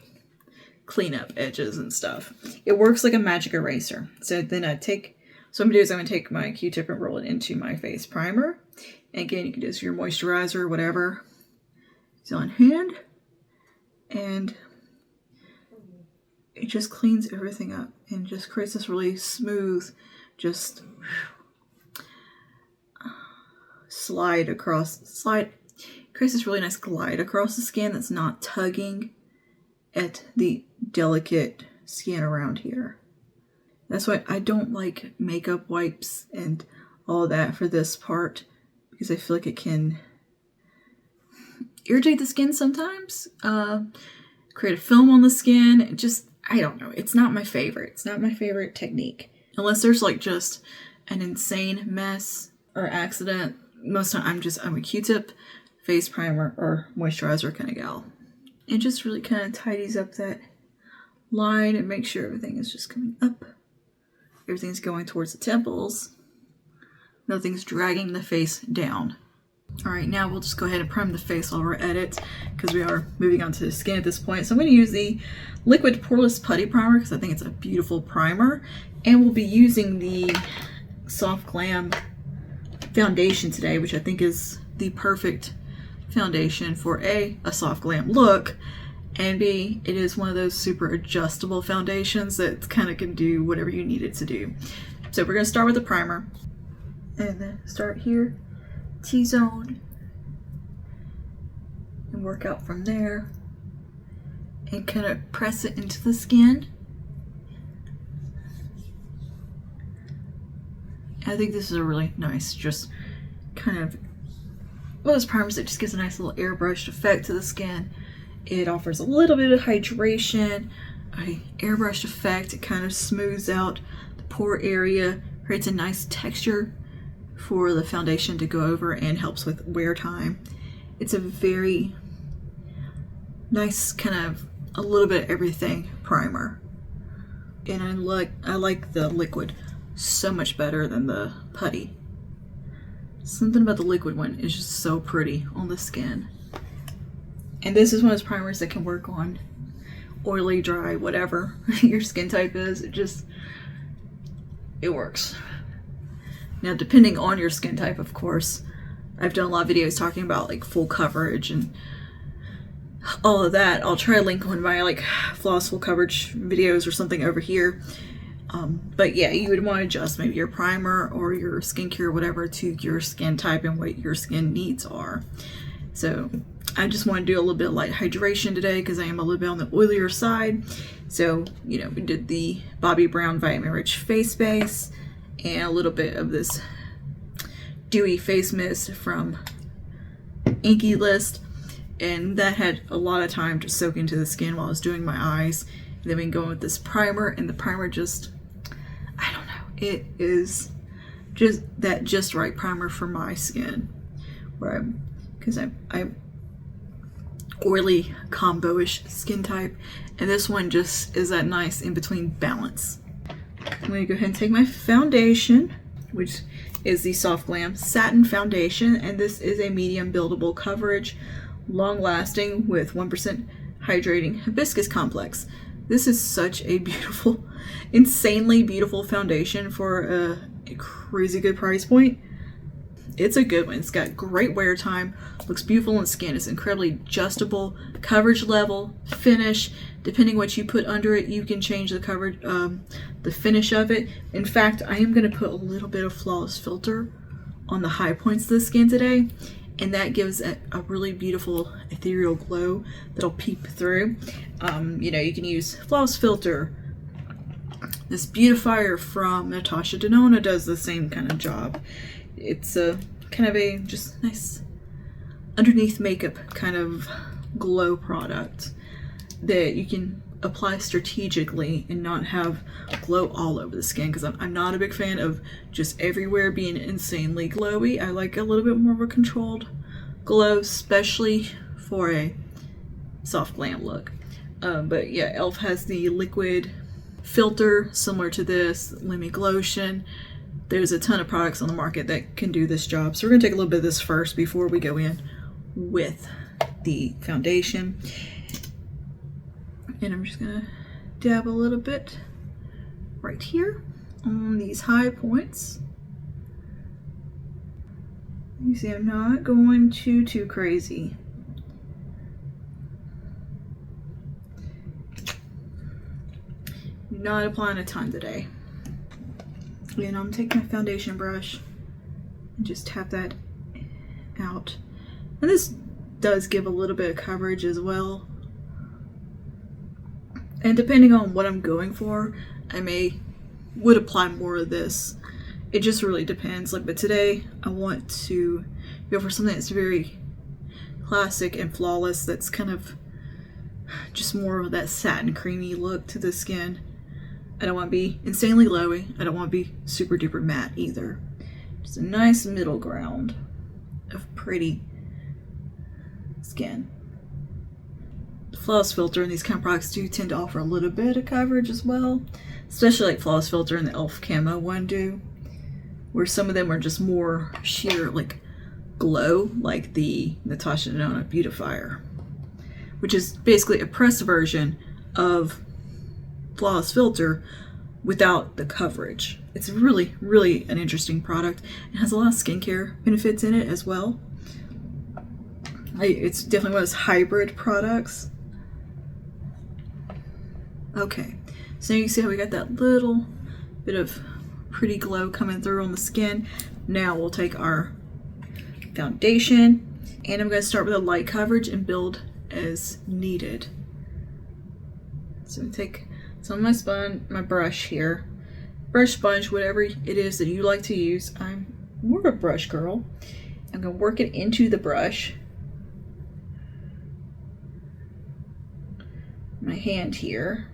clean up edges and stuff. It works like a magic eraser. So then what I'm going to do is I'm going to take my Q-tip and roll it into my face primer. And again, you can just your moisturizer, whatever is on hand. And it just cleans everything up and just creates this really smooth, just creates this really nice glide across the skin that's not tugging at the delicate skin around here. That's why I don't like makeup wipes and all that for this part, because I feel like it can irritate the skin sometimes, create a film on the skin. It just, I don't know. It's not my favorite. It's not my favorite technique. Unless there's like just an insane mess or accident. Most of the time I'm a Q-tip, face primer, or moisturizer kind of gal. It just really kind of tidies up that line and makes sure everything is just coming up. Everything's going towards the temples. Nothing's dragging the face down. Alright, now we'll just go ahead and prime the face while we're at it, because we are moving on to the skin at this point. So I'm going to use the liquid Poreless Putty Primer because I think it's a beautiful primer. And we'll be using the Soft Glam foundation today, which I think is the perfect foundation for a soft glam look, and B, it is one of those super adjustable foundations that kind of can do whatever you need it to do. So we're going to start with the primer and then start here, T-zone, and work out from there and kind of press it into the skin. I think this is a really nice, just kind of one of those primers that just gives a nice little airbrushed effect to the skin. It offers a little bit of hydration, an airbrushed effect. It kind of smooths out the pore area, creates a nice texture for the foundation to go over, and helps with wear time. It's a very nice kind of a little bit of everything primer. And I like the liquid so much better than the putty. Something about the liquid one is just so pretty on the skin. And this is one of those primers that can work on oily, dry, whatever your skin type is. it works. Now, depending on your skin type, of course, I've done a lot of videos talking about like full coverage and all of that. I'll try to link one of my like flawless full coverage videos or something over here. But yeah, you would want to adjust maybe your primer or your skincare or whatever to your skin type and what your skin needs are. So I just want to do a little bit of light hydration today because I am a little bit on the oilier side. So, you know, we did the Bobbi Brown Vitamin Rich Face Base and a little bit of this Dewy Face Mist from INKEY List. And that had a lot of time to soak into the skin while I was doing my eyes. And then we can go with this primer, and the primer just, I don't know, it is just that just right primer for my skin. Because I'm oily, combo-ish skin type, and this one just is that nice in-between balance. I'm going to go ahead and take my foundation, which is the Soft Glam Satin Foundation, and this is a medium buildable coverage, long-lasting with 1% hydrating hibiscus complex. This is such a beautiful, insanely beautiful foundation for a crazy good price point. It's a good one. It's got great wear time, looks beautiful on skin, it's incredibly adjustable, coverage level, finish. Depending what you put under it, you can change the coverage, the finish of it. In fact, I am going to put a little bit of Flawless Filter on the high points of the skin today, and that gives a really beautiful ethereal glow that'll peep through. You know, you can use Flawless Filter. This beautifier from Natasha Denona does the same kind of job. It's a kind of a just nice underneath makeup kind of glow product that you can apply strategically and not have glow all over the skin, because I'm not a big fan of just everywhere being insanely glowy. I like a little bit more of a controlled glow, especially for a soft glam look. But yeah, e.l.f. has the liquid filter similar to this, Lumi Glotion. There's a ton of products on the market that can do this job. So we're gonna take a little bit of this first before we go in with the foundation. And I'm just gonna dab a little bit right here on these high points. You see, I'm not going too crazy. Not applying a ton today. And I'm taking my foundation brush and just tap that out. And this does give a little bit of coverage as well. And depending on what I'm going for, I would apply more of this. It just really depends. Like, but today I want to go for something that's very classic and flawless. That's kind of just more of that satin creamy look to the skin. I don't want to be insanely glowy. I don't want to be super duper matte either. Just a nice middle ground of pretty skin. The Flawless Filter and these kind of products do tend to offer a little bit of coverage as well, especially like Flawless Filter and the e.l.f. Camo one do, where some of them are just more sheer like glow, like the Natasha Denona Beautifier, which is basically a pressed version of Flawless Filter without the coverage. It's really, really an interesting product. It has a lot of skincare benefits in it as well. It's definitely one of those hybrid products. Okay, so you can see how we got that little bit of pretty glow coming through on the skin. Now we'll take our foundation, and I'm going to start with a light coverage and build as needed. So take some of my brush here, brush, sponge, whatever it is that you like to use. I'm more of a brush girl. I'm going to work it into the brush. My hand here.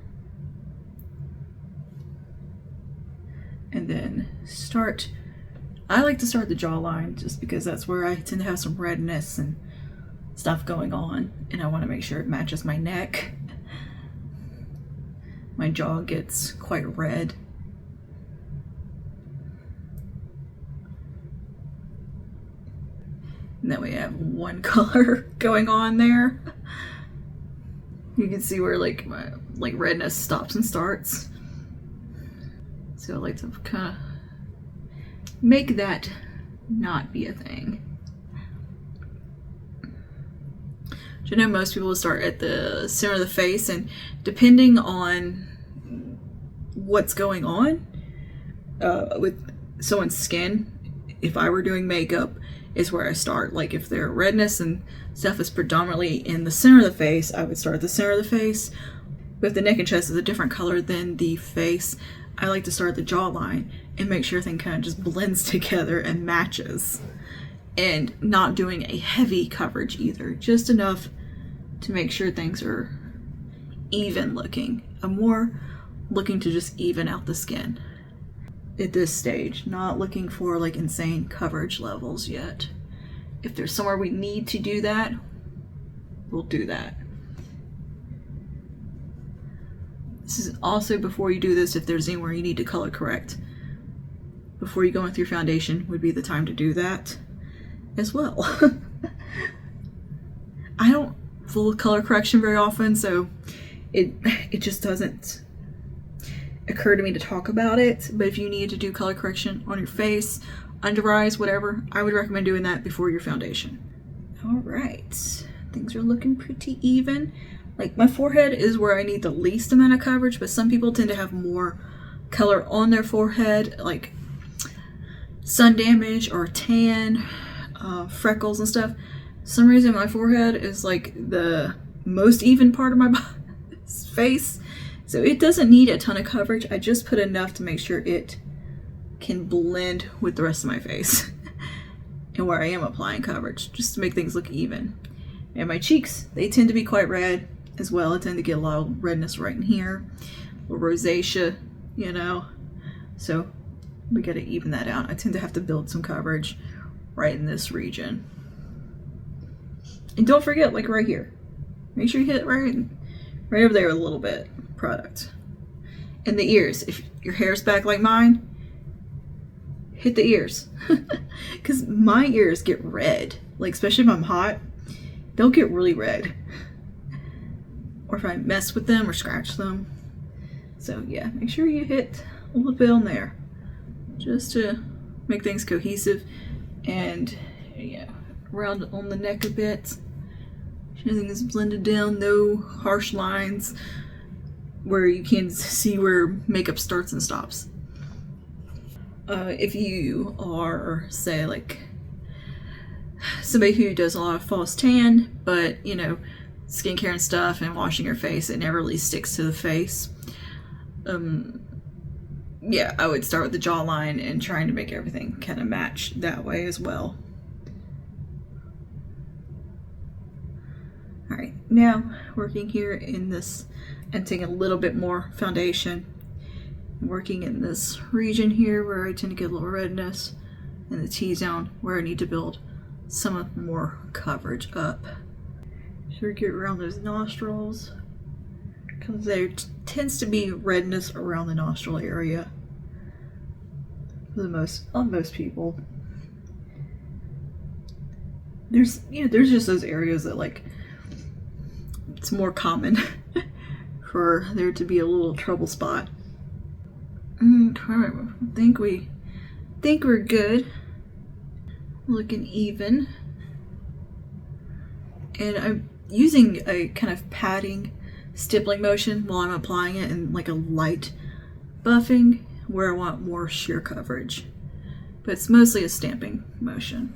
And then I like to start the jawline just because that's where I tend to have some redness and stuff going on, and I want to make sure it matches my neck. My jaw gets quite red. And then we have one color going on there. You can see where like my redness stops and starts. So So I like to kind of make that not be a thing. I know most people will start at the center of the face, and depending on what's going on with someone's skin, if I were doing makeup, is where I start. Like if their redness and stuff is predominantly in the center of the face, I would start at the center of the face. But if the neck and chest is a different color than the face, I like to start at the jawline and make sure everything kind of just blends together and matches. And not doing a heavy coverage either, just enough to make sure things are even looking. I'm more looking to just even out the skin at this stage, not looking for like insane coverage levels yet. If there's somewhere we need to do that, we'll do that. This is also before you do this, if there's anywhere you need to color correct. Before you go in with your foundation would be the time to do that as well. I don't full color correction very often, so it just doesn't occur to me to talk about it. But if you need to do color correction on your face, under eyes, whatever, I would recommend doing that before your foundation. All right, things are looking pretty even. Like my forehead is where I need the least amount of coverage, but some people tend to have more color on their forehead, like sun damage or tan, freckles and stuff. For some reason my forehead is like the most even part of my face, so it doesn't need a ton of coverage. I just put enough to make sure it can blend with the rest of my face and where I am applying coverage, just to make things look even. And my cheeks, they tend to be quite red as well. I tend to get a lot of redness right in here, a little rosacea, you know, so we got to even that out. I tend to have to build some coverage right in this region. And don't forget, like right here, make sure you hit it right over there a little bit product. And the ears, if your hair's back like mine, hit the ears. Because my ears get red, like especially if I'm hot, they'll get really red. Or if I mess with them or scratch them. So yeah, make sure you hit a little bit on there, just to make things cohesive. And yeah, around on the neck a bit. Everything is blended down, no harsh lines where you can see where makeup starts and stops. If you are, say, like somebody who does a lot of false tan, but you know, skincare and stuff and washing your face, it never really sticks to the face. Yeah, I would start with the jawline and trying to make everything kind of match that way as well. All right, now working here in this and taking a little bit more foundation, working in this region here where I tend to get a little redness, and the T-zone where I need to build some more coverage up. So get around those nostrils, because there tends to be redness around the nostril area for the most people. There's just those areas that like it's more common for there to be a little trouble spot. I think we're good. Looking even. And I'm using a kind of patting, stippling motion while I'm applying it, and like a light buffing where I want more sheer coverage. But it's mostly a stamping motion.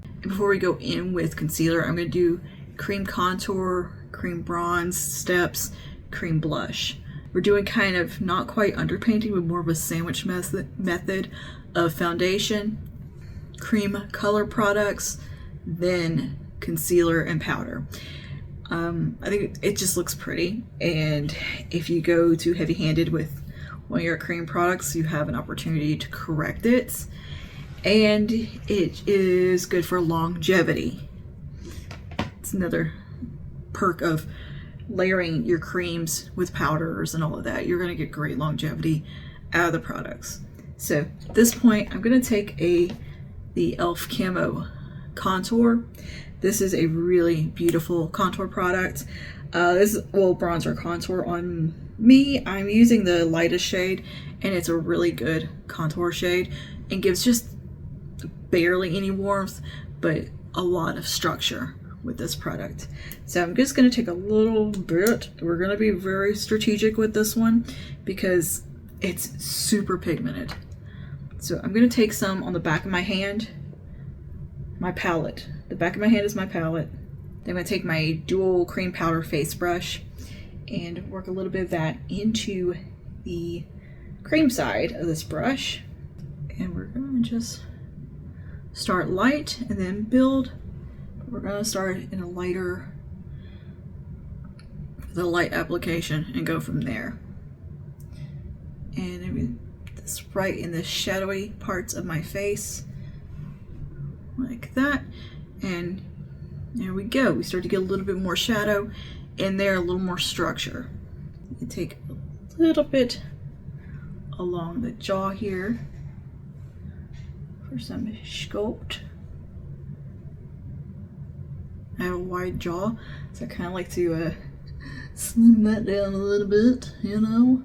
And before we go in with concealer, I'm going to do cream contour, cream bronze steps, cream blush. We're doing kind of not quite underpainting, but more of a sandwich method of foundation, cream color products, then concealer and powder. I think it just looks pretty, and if you go too heavy-handed with one of your cream products, you have an opportunity to correct it, and it is good for longevity. It's another perk of layering your creams with powders and all of that. You're going to get great longevity out of the products. So at this point, I'm going to take the e.l.f. Camo contour. This is a really beautiful contour product. This is bronzer contour on me. I'm using the lightest shade, and it's a really good contour shade and gives just barely any warmth, but a lot of structure with this product. So I'm just going to take a little bit. We're going to be very strategic with this one because it's super pigmented. So I'm going to take some on the back of my hand, my palette. The back of my hand is my palette. Then I'm going to take my dual cream powder face brush and work a little bit of that into the cream side of this brush. And we're going to just start light and then build. We're going to start in a lighter, the light application, and go from there. And I mean, this right in the shadowy parts of my face, like that. And there we go. We start to get a little bit more shadow in there, a little more structure. You take a little bit along the jaw here for some sculpt. I have a wide jaw, so I kind of like to slim that down a little bit, you know.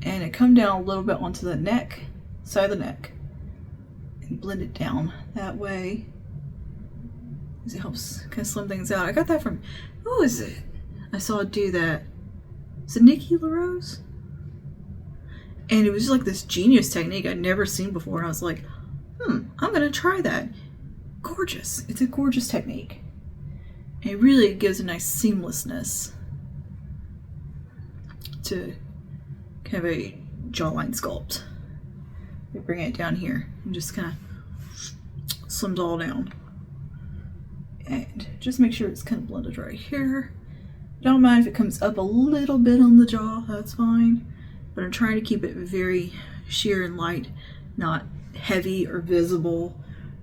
And it come down a little bit onto the neck, side of the neck, and blend it down that way. It helps kind of slim things out. I got that from, who is it? I saw it do that. Is it Nikki LaRose? And it was just like this genius technique I'd never seen before. And I was like, I'm gonna try that. Gorgeous. It's a gorgeous technique. And it really gives a nice seamlessness to kind of a jawline sculpt. You bring it down here and just kind of slims all down. And just make sure it's kind of blended right here. Don't mind if it comes up a little bit on the jaw, that's fine. But I'm trying to keep it very sheer and light, not heavy or visible,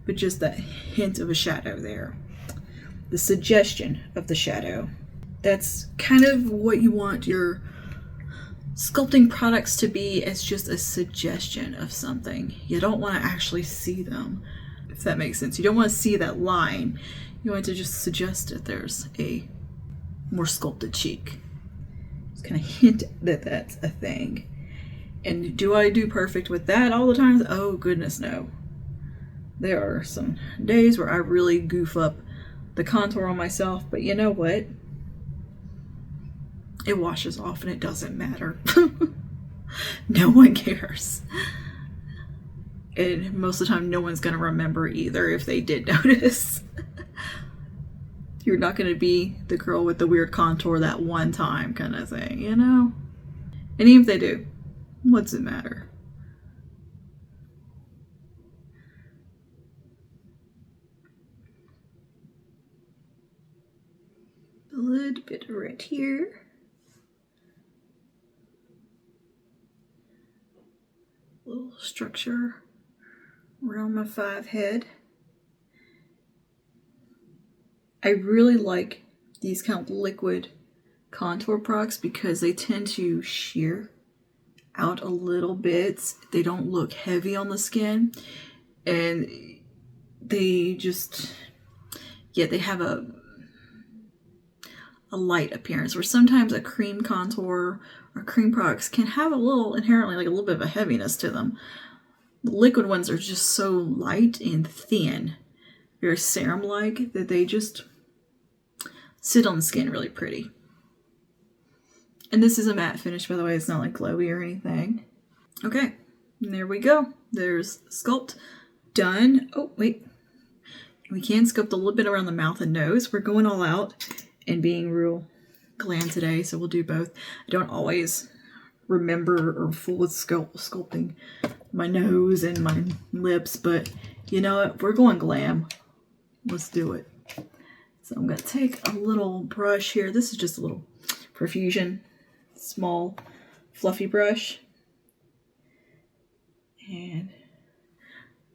but just that hint of a shadow there. The suggestion of the shadow. That's kind of what you want your sculpting products to be, as just a suggestion of something. You don't want to actually see them, if that makes sense. You don't want to see that line. You want to just suggest that there's a more sculpted cheek. Just kind of hint that that's a thing. And do I do perfect with that all the time? Oh goodness, no. There are some days where I really goof up the contour on myself, but you know what? It washes off and it doesn't matter. No one cares. And most of the time, no one's going to remember either if they did notice. You're not going to be the girl with the weird contour that one time kind of thing, you know? And even if they do, what's it matter? A little bit right here. A little structure around my 5 head. I really like these kind of liquid contour products because they tend to sheer out a little bit. They don't look heavy on the skin, and they just, yeah, they have a light appearance, where sometimes a cream contour or cream products can have a little, inherently, like a little bit of a heaviness to them. The liquid ones are just so light and thin, very serum-like, that they just sit on the skin really pretty. And this is a matte finish, by the way. It's not like glowy or anything. Okay, and there we go. There's sculpt done. Oh, wait. We can sculpt a little bit around the mouth and nose. We're going all out and being real glam today, so we'll do both. I don't always remember or fool with sculpting my nose and my lips, but you know what? We're going glam. Let's do it. So I'm going to take a little brush here. This is just a little Profusion small fluffy brush, and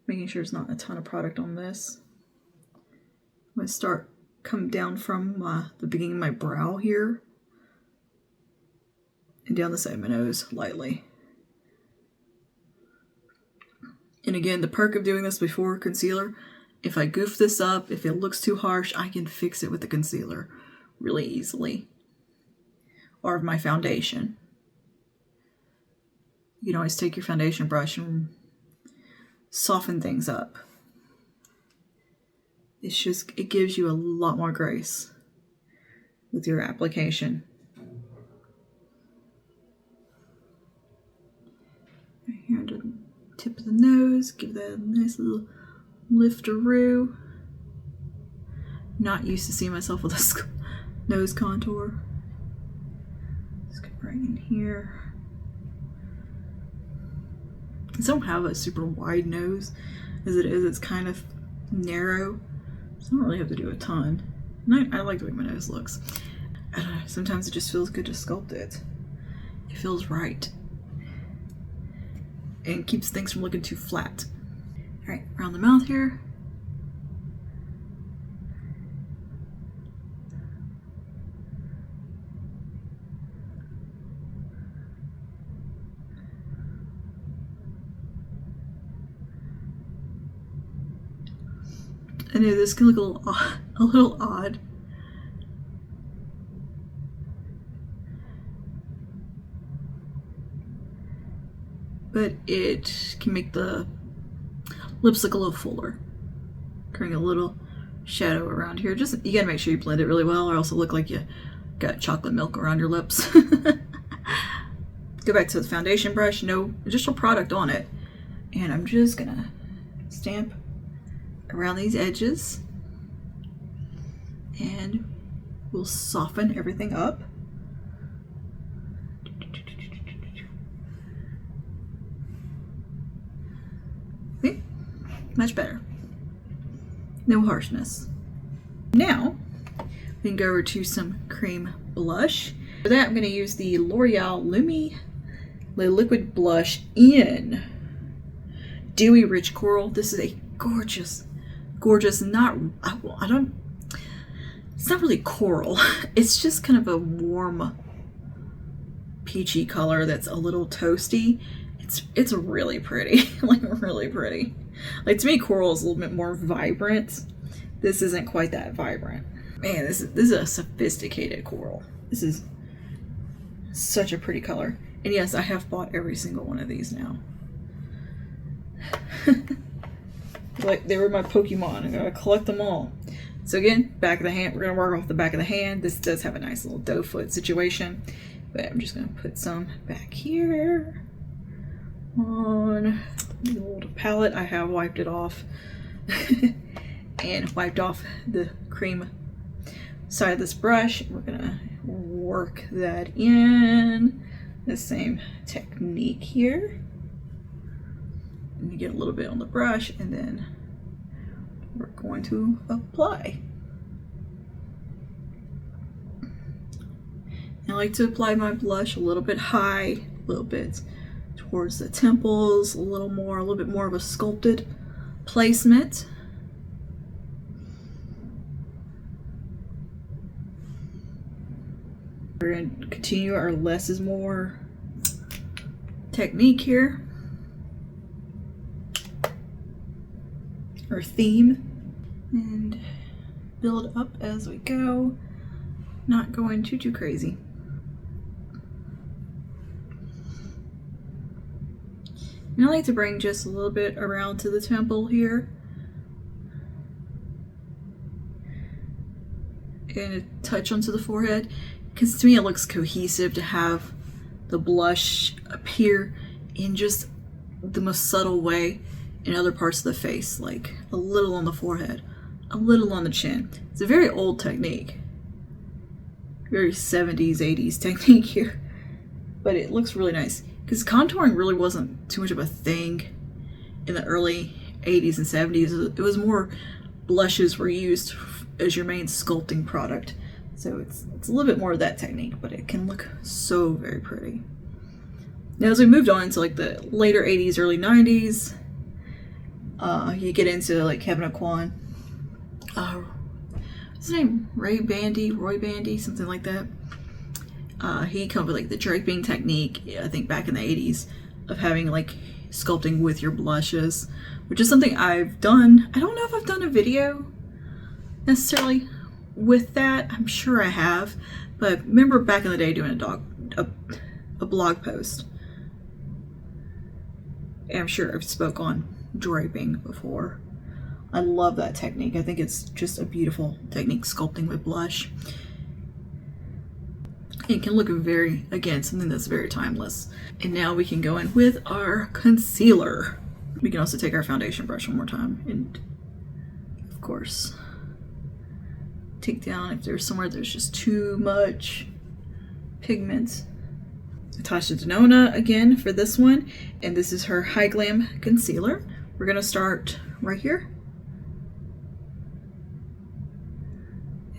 making sure there's not a ton of product on this. I'm going to start come down from the beginning of my brow here and down the side of my nose lightly. And again, the perk of doing this before concealer, if I goof this up, if it looks too harsh, I can fix it with the concealer really easily, or my foundation. You can always take your foundation brush and soften things up. It gives you a lot more grace with your application. Right here under the tip of the nose, give that a nice little lifteroo. Not used to seeing myself with a nose contour. Just go right in here. I don't have a super wide nose as it is. It's kind of narrow, so I don't really have to do a ton. And I like the way my nose looks. I don't know, sometimes it just feels good to sculpt it. It feels right. And keeps things from looking too flat. All right, around the mouth here. I know this can look a little odd. But it can make the lips look a little fuller. Creating a little shadow around here. Just, you gotta make sure you blend it really well or else it'll look like you got chocolate milk around your lips. Go back to the foundation brush, no additional product on it. And I'm just gonna stamp around these edges and we'll soften everything up. See? Much better. No harshness. Now we can go over to some cream blush. For that I'm going to use the L'Oreal Lumi liquid blush in Dewy Rich Coral. This is a gorgeous, it's not really coral. It's just kind of a warm peachy color that's a little toasty. It's really pretty. Like really pretty. Like to me coral is a little bit more vibrant. This isn't quite that vibrant. Man, this is a sophisticated coral. This is such a pretty color. And yes, I have bought every single one of these now. Like they were my Pokemon. I gotta collect them all. So again, back of the hand, we're gonna work off the back of the hand. This does have a nice little doe foot situation, but I'm just gonna put some back here on the old palette. I have wiped it off and wiped off the cream side of this brush. We're gonna work that in the same technique here. And you get a little bit on the brush and then we're going to apply. I like to apply my blush a little bit high, a little bit towards the temples, a little bit more of a sculpted placement. We're going to continue our less is more technique here. Our theme, and build up as we go, not going too crazy. And I like to bring just a little bit around to the temple here and a touch onto the forehead, because to me it looks cohesive to have the blush appear in just the most subtle way in other parts of the face, like a little on the forehead, a little on the chin. It's a very old technique, very 70s, 80s technique here, but it looks really nice because contouring really wasn't too much of a thing in the early 80s and 70s. It was more blushes were used as your main sculpting product, so it's a little bit more of that technique, but it can look so very pretty. Now as we moved on to like the later 80s, early 90s, you get into like Kevin Aucoin, what's his name? Roy Bandy, something like that. He came up with like the draping technique, I think back in the 80s, of having like sculpting with your blushes, which is something I've done. I don't know if I've done a video necessarily with that. I'm sure I have, but remember back in the day doing a blog post And I'm sure I've spoke on draping before. I love that technique. I think it's just a beautiful technique, sculpting with blush. It can look very, again, something that's very timeless. And now we can go in with our concealer. We can also take our foundation brush one more time and, of course, take down if there's somewhere there's just too much pigment. Natasha Denona again for this one, and this is her Hy-Glam Concealer. We're gonna start right here.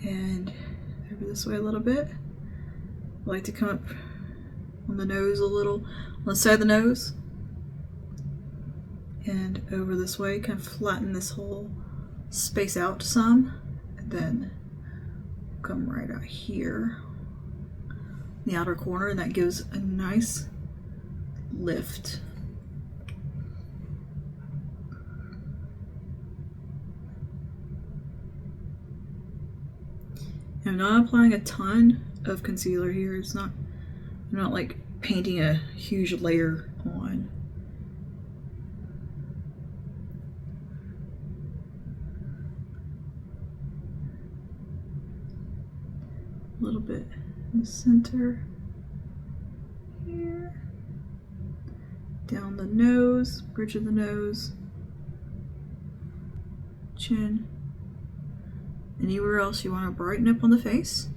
And over this way a little bit. I like to come up on the nose a little, on the side of the nose. And over this way, kind of flatten this whole space out some. And then come right out here, the outer corner, and that gives a nice lift. I'm not applying a ton of concealer here. It's not, I'm not like painting a huge layer on. A little bit in the center here, down the nose, bridge of the nose, chin. Anywhere else you want to brighten up on the face.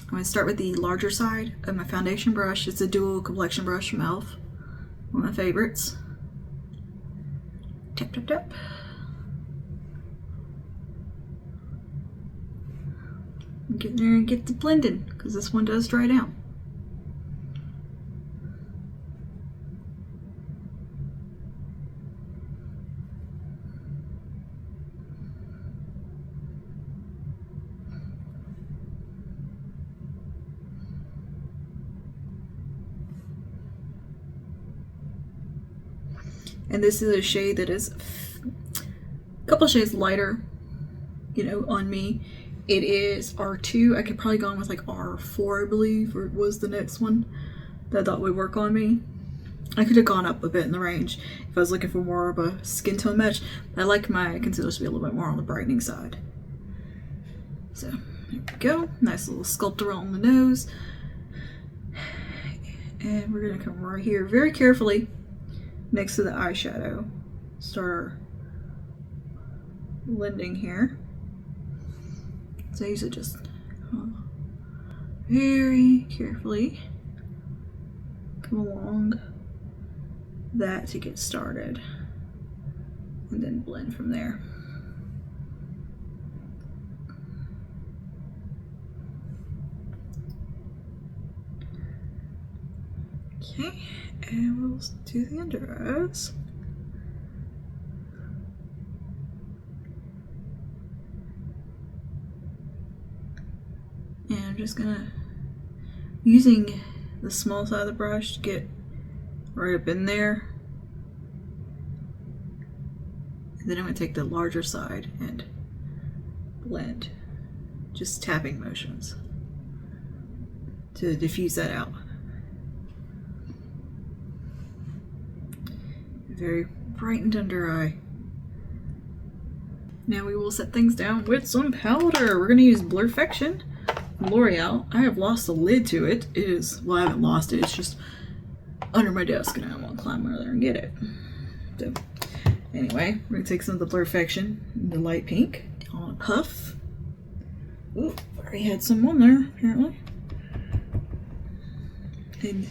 I'm going to start with the larger side of my foundation brush. It's a dual complexion brush from e.l.f. One of my favorites. Tap, tap, tap. Get in there and get the blending, because this one does dry down. And this is a shade that is a couple shades lighter, you know, on me. It is R2. I could probably go on with like R4, I believe, or was the next one that I thought would work on me. I could have gone up a bit in the range if I was looking for more of a skin tone match. But I like my concealers to be a little bit more on the brightening side. So here we go. Nice little sculptor on the nose. And we're gonna come right here very carefully next to the eyeshadow. Start blending here. So I usually just very carefully come along that to get started, and then blend from there. Okay, and we'll do the under eyes. And I'm just gonna, using the small side of the brush to get right up in there. And then I'm gonna take the larger side and blend, just tapping motions to diffuse that out. Very brightened under eye. Now we will set things down with some powder. We're gonna use Blur-Fection L'Oreal. I have lost the lid to it. It is, well, I haven't lost it, it's just under my desk and I want to climb over there and get it. So anyway, we're gonna take some of the Blur-Fection, the light pink, on a puff. Ooh, already had some on there apparently. And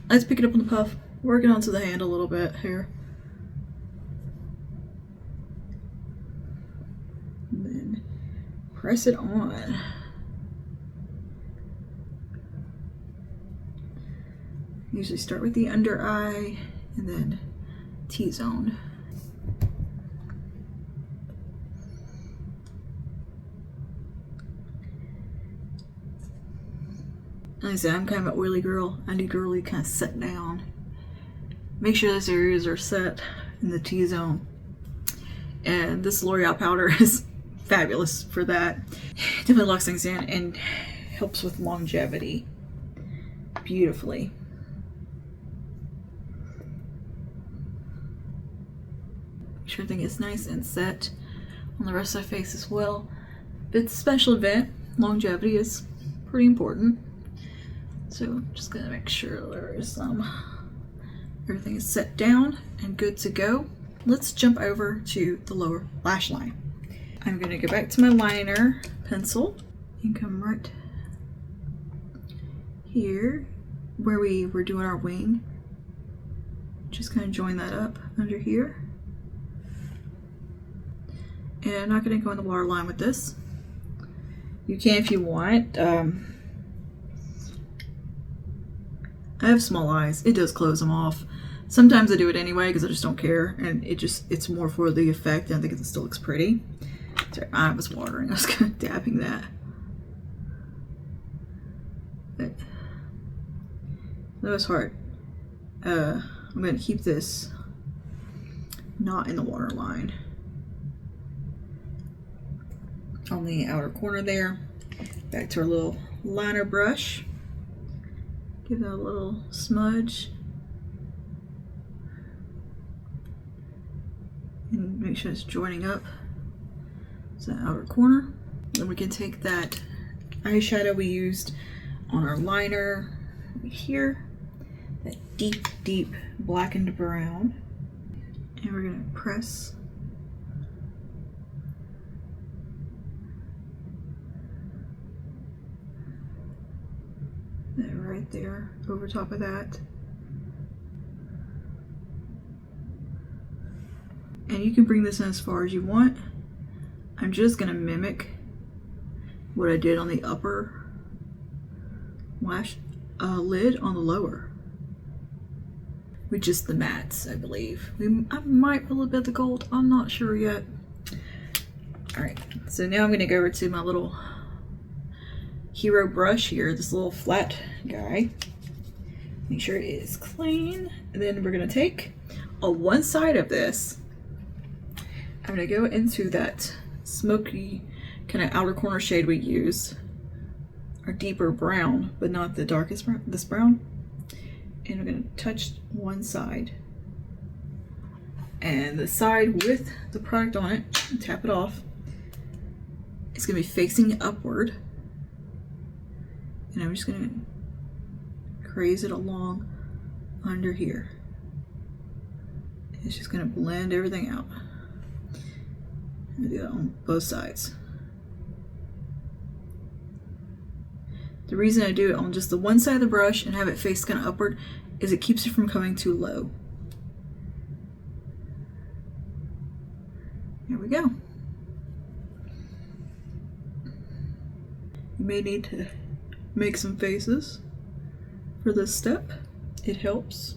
let's pick it up on the puff, work it onto the hand a little bit here. And then press it on. Usually start with the under eye and then T-zone. Like I said, I'm kind of an oily girl. I need to really kind of set down. Make sure those areas are set in the T-zone. And this L'Oreal powder is fabulous for that. Definitely locks things in and helps with longevity beautifully. Make sure everything is nice and set on the rest of the face as well. If it's a special event, longevity is pretty important. So I'm just gonna make sure there is everything is set down and good to go. Let's jump over to the lower lash line. I'm gonna go back to my liner pencil and come right here where we were doing our wing. Just kind of join that up under here. And I'm not gonna go in the waterline with this. You can if you want. I have small eyes. It does close them off. Sometimes I do it anyway because I just don't care, and it's more for the effect, and I think it still looks pretty. Sorry, my eye was watering. I was kind of dabbing that. But that was hard. I'm going to keep this not in the waterline. On the outer corner there. Back to our little liner brush. Give that a little smudge. And make sure it's joining up to the outer corner. Then we can take that eyeshadow we used on our liner right here, that deep, deep blackened brown, and we're gonna press that right there over top of that. And you can bring this in as far as you want. I'm just gonna mimic what I did on the upper lash lid on the lower. With just the mattes, I believe. I might put a little bit of the gold, I'm not sure yet. Alright, so now I'm gonna go over to my little hero brush here, this little flat guy. Make sure it is clean. And then we're gonna take on one side of this, I'm gonna go into that smoky kind of outer corner shade we use, our deeper brown, but not the darkest brown, this brown. And I'm gonna touch one side. And the side with the product on it, tap it off, it's gonna be facing upward. And I'm just gonna craze it along under here. It's just gonna blend everything out. I'm gonna do that on both sides. The reason I do it on just the one side of the brush and have it face kind of upward is it keeps it from coming too low. Here we go. You may need to make some faces for this step. It helps.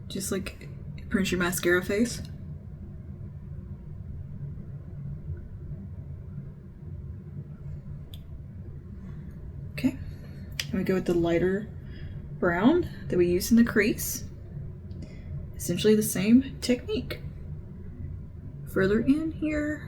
Just like it prints your mascara face. Okay. And we go with the lighter brown that we use in the crease. Essentially the same technique. Further in here.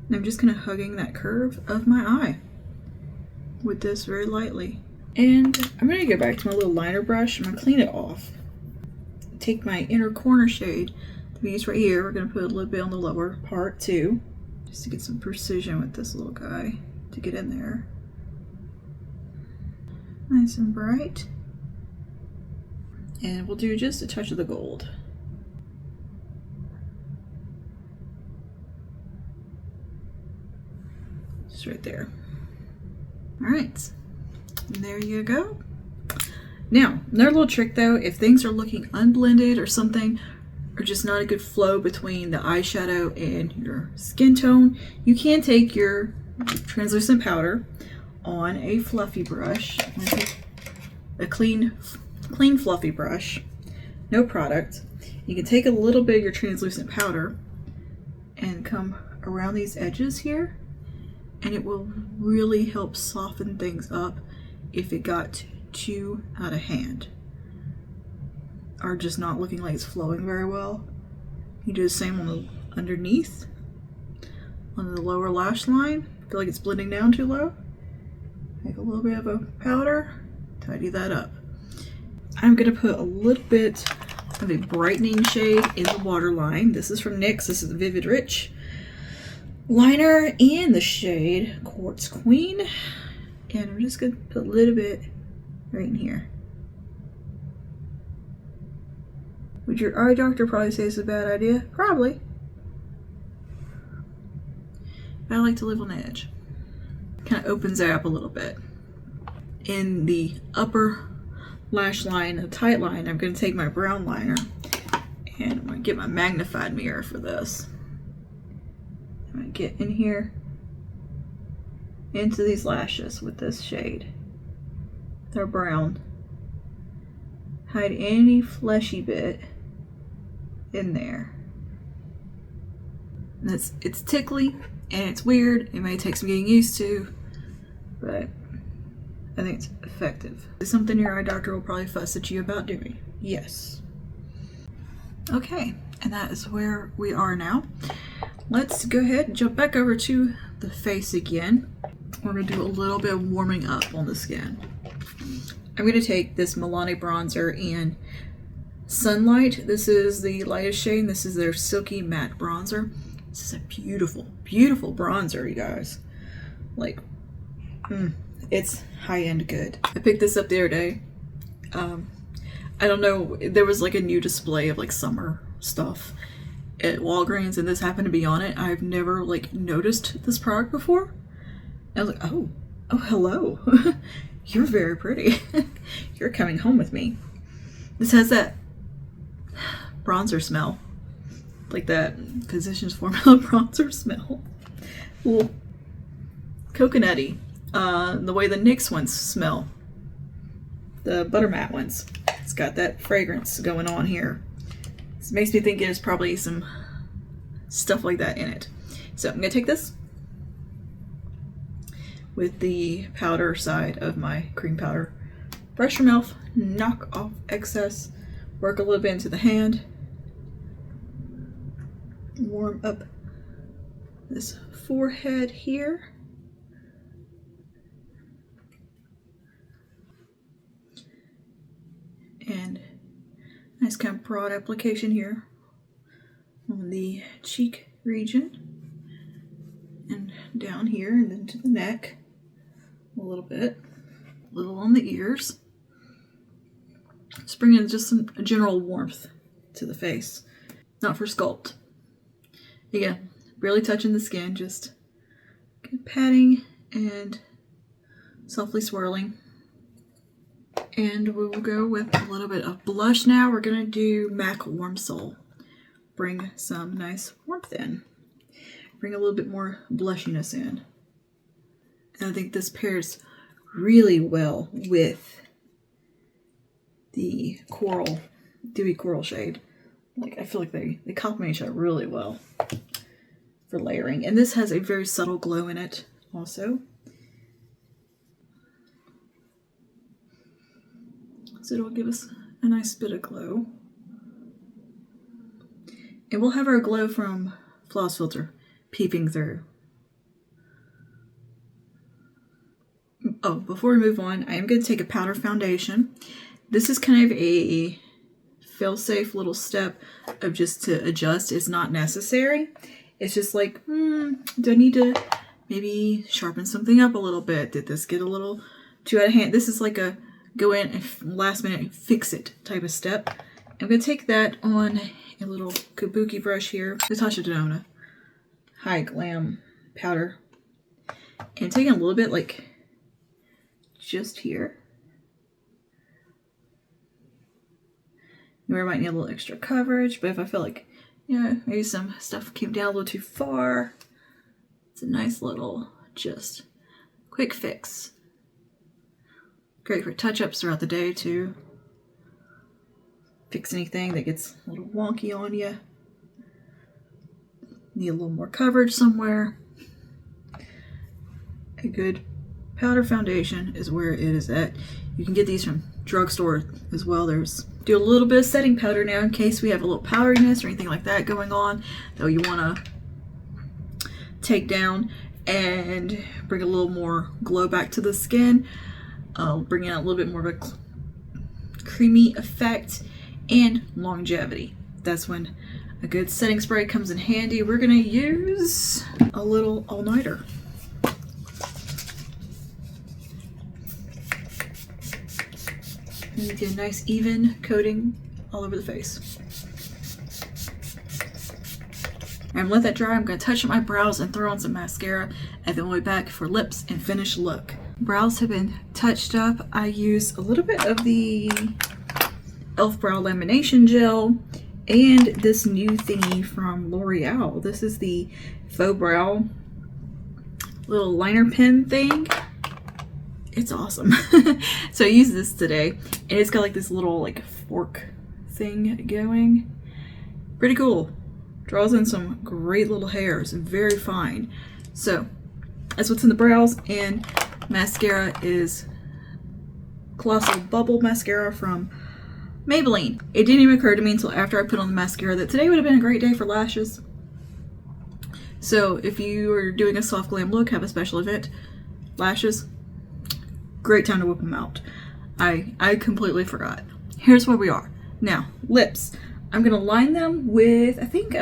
And I'm just kind of hugging that curve of my eye with this very lightly. And I'm going to go back to my little liner brush. I'm going to clean it off. Take my inner corner shade that we use right here. We're going to put a little bit on the lower part too, just to get some precision with this little guy to get in there. Nice and bright. And we'll do just a touch of the gold. Just right there. All right, and there you go. Now, another little trick though, if things are looking unblended or something, or just not a good flow between the eyeshadow and your skin tone, you can take your translucent powder on a fluffy brush. I'm gonna take a clean fluffy brush, no product. You can take a little bit of your translucent powder and come around these edges here and it will really help soften things up if it got too out of hand or just not looking like it's flowing very well. You do the same on the underneath, on the lower lash line. Feel like it's blending down too low. Make a little bit of a powder, tidy that up. I'm gonna put a little bit of a brightening shade in the waterline. This is from NYX. This is the Vivid Rich liner in the shade Quartz Queen. And I'm just gonna put a little bit right in here. Would your eye doctor probably say it's a bad idea? Probably. But I like to live on the edge. Kind of opens it up a little bit. In the upper lash line, the tight line, I'm going to take my brown liner and I'm going to get my magnified mirror for this. I'm going to get in here into these lashes with this shade. They're brown. Hide any fleshy bit in there. And it's tickly and it's weird. It may take some getting used to, but I think it's effective. It's something your eye doctor will probably fuss at you about doing. Yes. Okay, and that is where we are now. Let's go ahead and jump back over to the face again. We're gonna do a little bit of warming up on the skin. I'm gonna take this Milani bronzer and Sunlight. This is the lightest shade. This is their Silky Matte Bronzer. This is a beautiful, beautiful bronzer, you guys. Like, it's high-end good. I picked this up the other day. I don't know, there was like a new display of like summer stuff at Walgreens and this happened to be on it. I've never like noticed this product before. I was like, oh hello. You're very pretty. You're coming home with me. This has that bronzer smell. Like that Physicians Formula bronzer smell. A little coconutty. The way the NYX ones smell. The butter matte ones. It's got that fragrance going on here. This makes me think there's probably some stuff like that in it. So I'm going to take this with the powder side of my cream powder. Brush from e.l.f. Knock off excess. Work a little bit into the hand. Warm up this forehead here. And nice kind of broad application here on the cheek region and down here and then to the neck a little bit, a little on the ears. Just bring in just some general warmth to the face, not for sculpt. Again, barely touching the skin, just patting and softly swirling. And we will go with a little bit of blush now. We're going to do MAC Warm Soul. Bring some nice warmth in. Bring a little bit more blushiness in. And I think this pairs really well with the coral, dewy coral shade. Like, I feel like they complement each other really well for layering. And this has a very subtle glow in it also. So it'll give us a nice bit of glow. And we'll have our glow from Floss Filter peeping through. Oh, before we move on, I am going to take a powder foundation. This is kind of a fail-safe little step of just to adjust. It's not necessary. It's just like, do I need to maybe sharpen something up a little bit? Did this get a little too out of hand? This is like a go in and last minute fix it type of step. I'm going to take that on a little kabuki brush here, Natasha Denona Hy-Glam powder, and taking a little bit like just here. Where I might need a little extra coverage, but if I feel like, maybe some stuff came down a little too far, it's a nice little just quick fix. Great for touch-ups throughout the day too. Fix anything that gets a little wonky on you. Need a little more coverage somewhere. a good powder foundation is where it is at. You can get these from drugstore as well. Do a little bit of setting powder now in case we have a little powderiness or anything like that going on that you want to take down and bring a little more glow back to the skin. Bring out a little bit more of a creamy effect and longevity. That's when a good setting spray comes in handy. We're gonna use a little all-nighter. And you get a nice even coating all over the face. And let that dry. I'm going to touch up my brows and throw on some mascara, and then we'll be back for lips and finished look. Brows have been touched up. I use a little bit of the e.l.f. brow lamination gel and this new thingy from L'Oreal. This is the Faux brow little liner pen thing. It's awesome. So I used this today, and it's got like this little like fork thing going. Pretty cool. Draws in some great little hairs, very fine. So that's what's in the brows, and mascara is Colossal Bubble Mascara from Maybelline. It didn't even occur to me until after I put on the mascara that today would have been a great day for lashes. So if you are doing a soft glam look, have a special event, lashes, great time to whip them out. I completely forgot. Here's where we are. Now, lips. I'm gonna line them with, I think,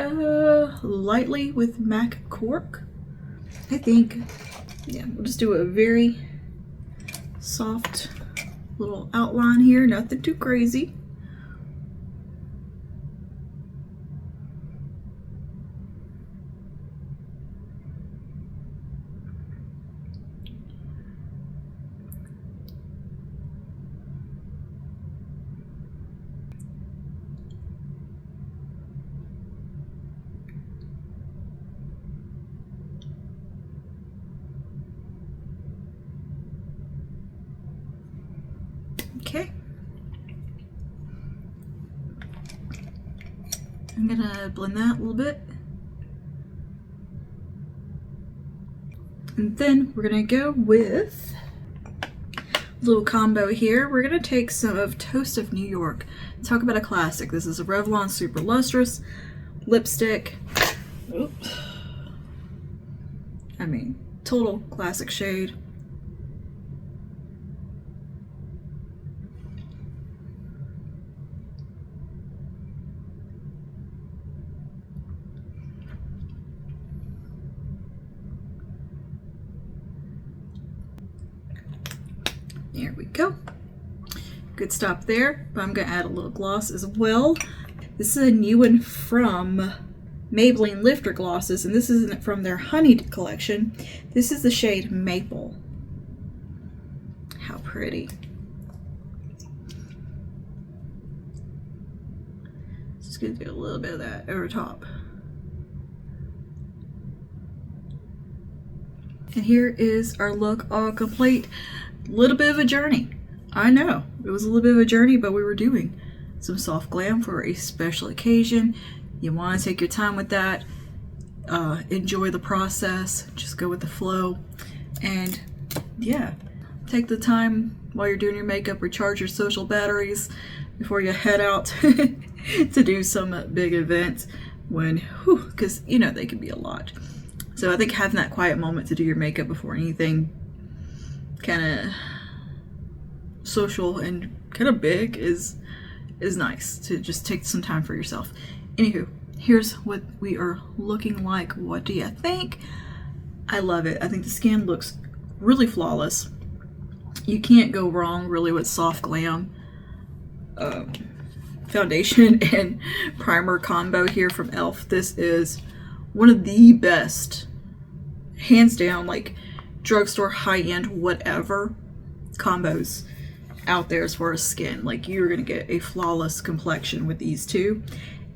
lightly with MAC Cork. I think, yeah, we'll just do a very soft little outline here, nothing too crazy. Okay. I'm gonna blend that a little bit. And then we're gonna go with a little combo here. We're gonna take some of Toast of New York. Talk about a classic. This is a Revlon Super Lustrous lipstick. Oops. I mean, total classic shade. There we go. Good stop there, but I'm going to add a little gloss as well. This is a new one from Maybelline Lifter Glosses, and this isn't from their Honeyed collection. This is the shade Maple. How pretty. Just going to do a little bit of that over top. And here is our look all complete. Little bit of a journey. I know it was a little bit of a journey, but we were doing some soft glam for a special occasion. You want to take your time with that, enjoy the process, just go with the flow, and yeah, take the time while you're doing your makeup, recharge your social batteries before you head out to do some big event when, because you know they can be a lot. So I think having that quiet moment to do your makeup before anything kind of social and kind of big is nice, to just take some time for yourself. Anywho, here's what we are looking like. What do you think? I love it. I think the skin looks really flawless. You can't go wrong really with soft glam foundation and primer combo here from e.l.f. This is one of the best, hands down, like drugstore high-end whatever combos out there as far as skin. Like, you're gonna get a flawless complexion with these two,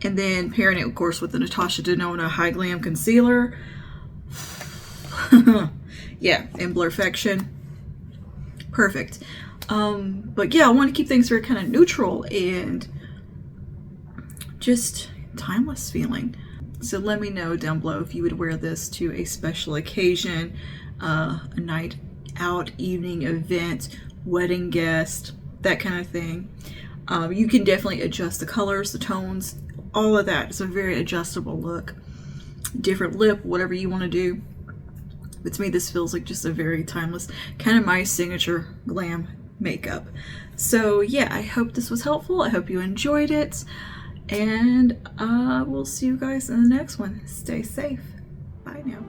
and then pairing it of course with the Natasha Denona Hy-Glam Concealer. Yeah, and Blur-Fection, perfect. But yeah, I want to keep things very kind of neutral and just timeless feeling. So let me know down below if you would wear this to a special occasion. a night out, evening event, wedding guest, that kind of thing. You can definitely adjust the colors, the tones, all of that. It's a very adjustable look. Different lip, whatever you want to do. But to me, this feels like just a very timeless, kind of my signature glam makeup. So yeah, I hope this was helpful. I hope you enjoyed it. And we'll see you guys in the next one. Stay safe. Bye now.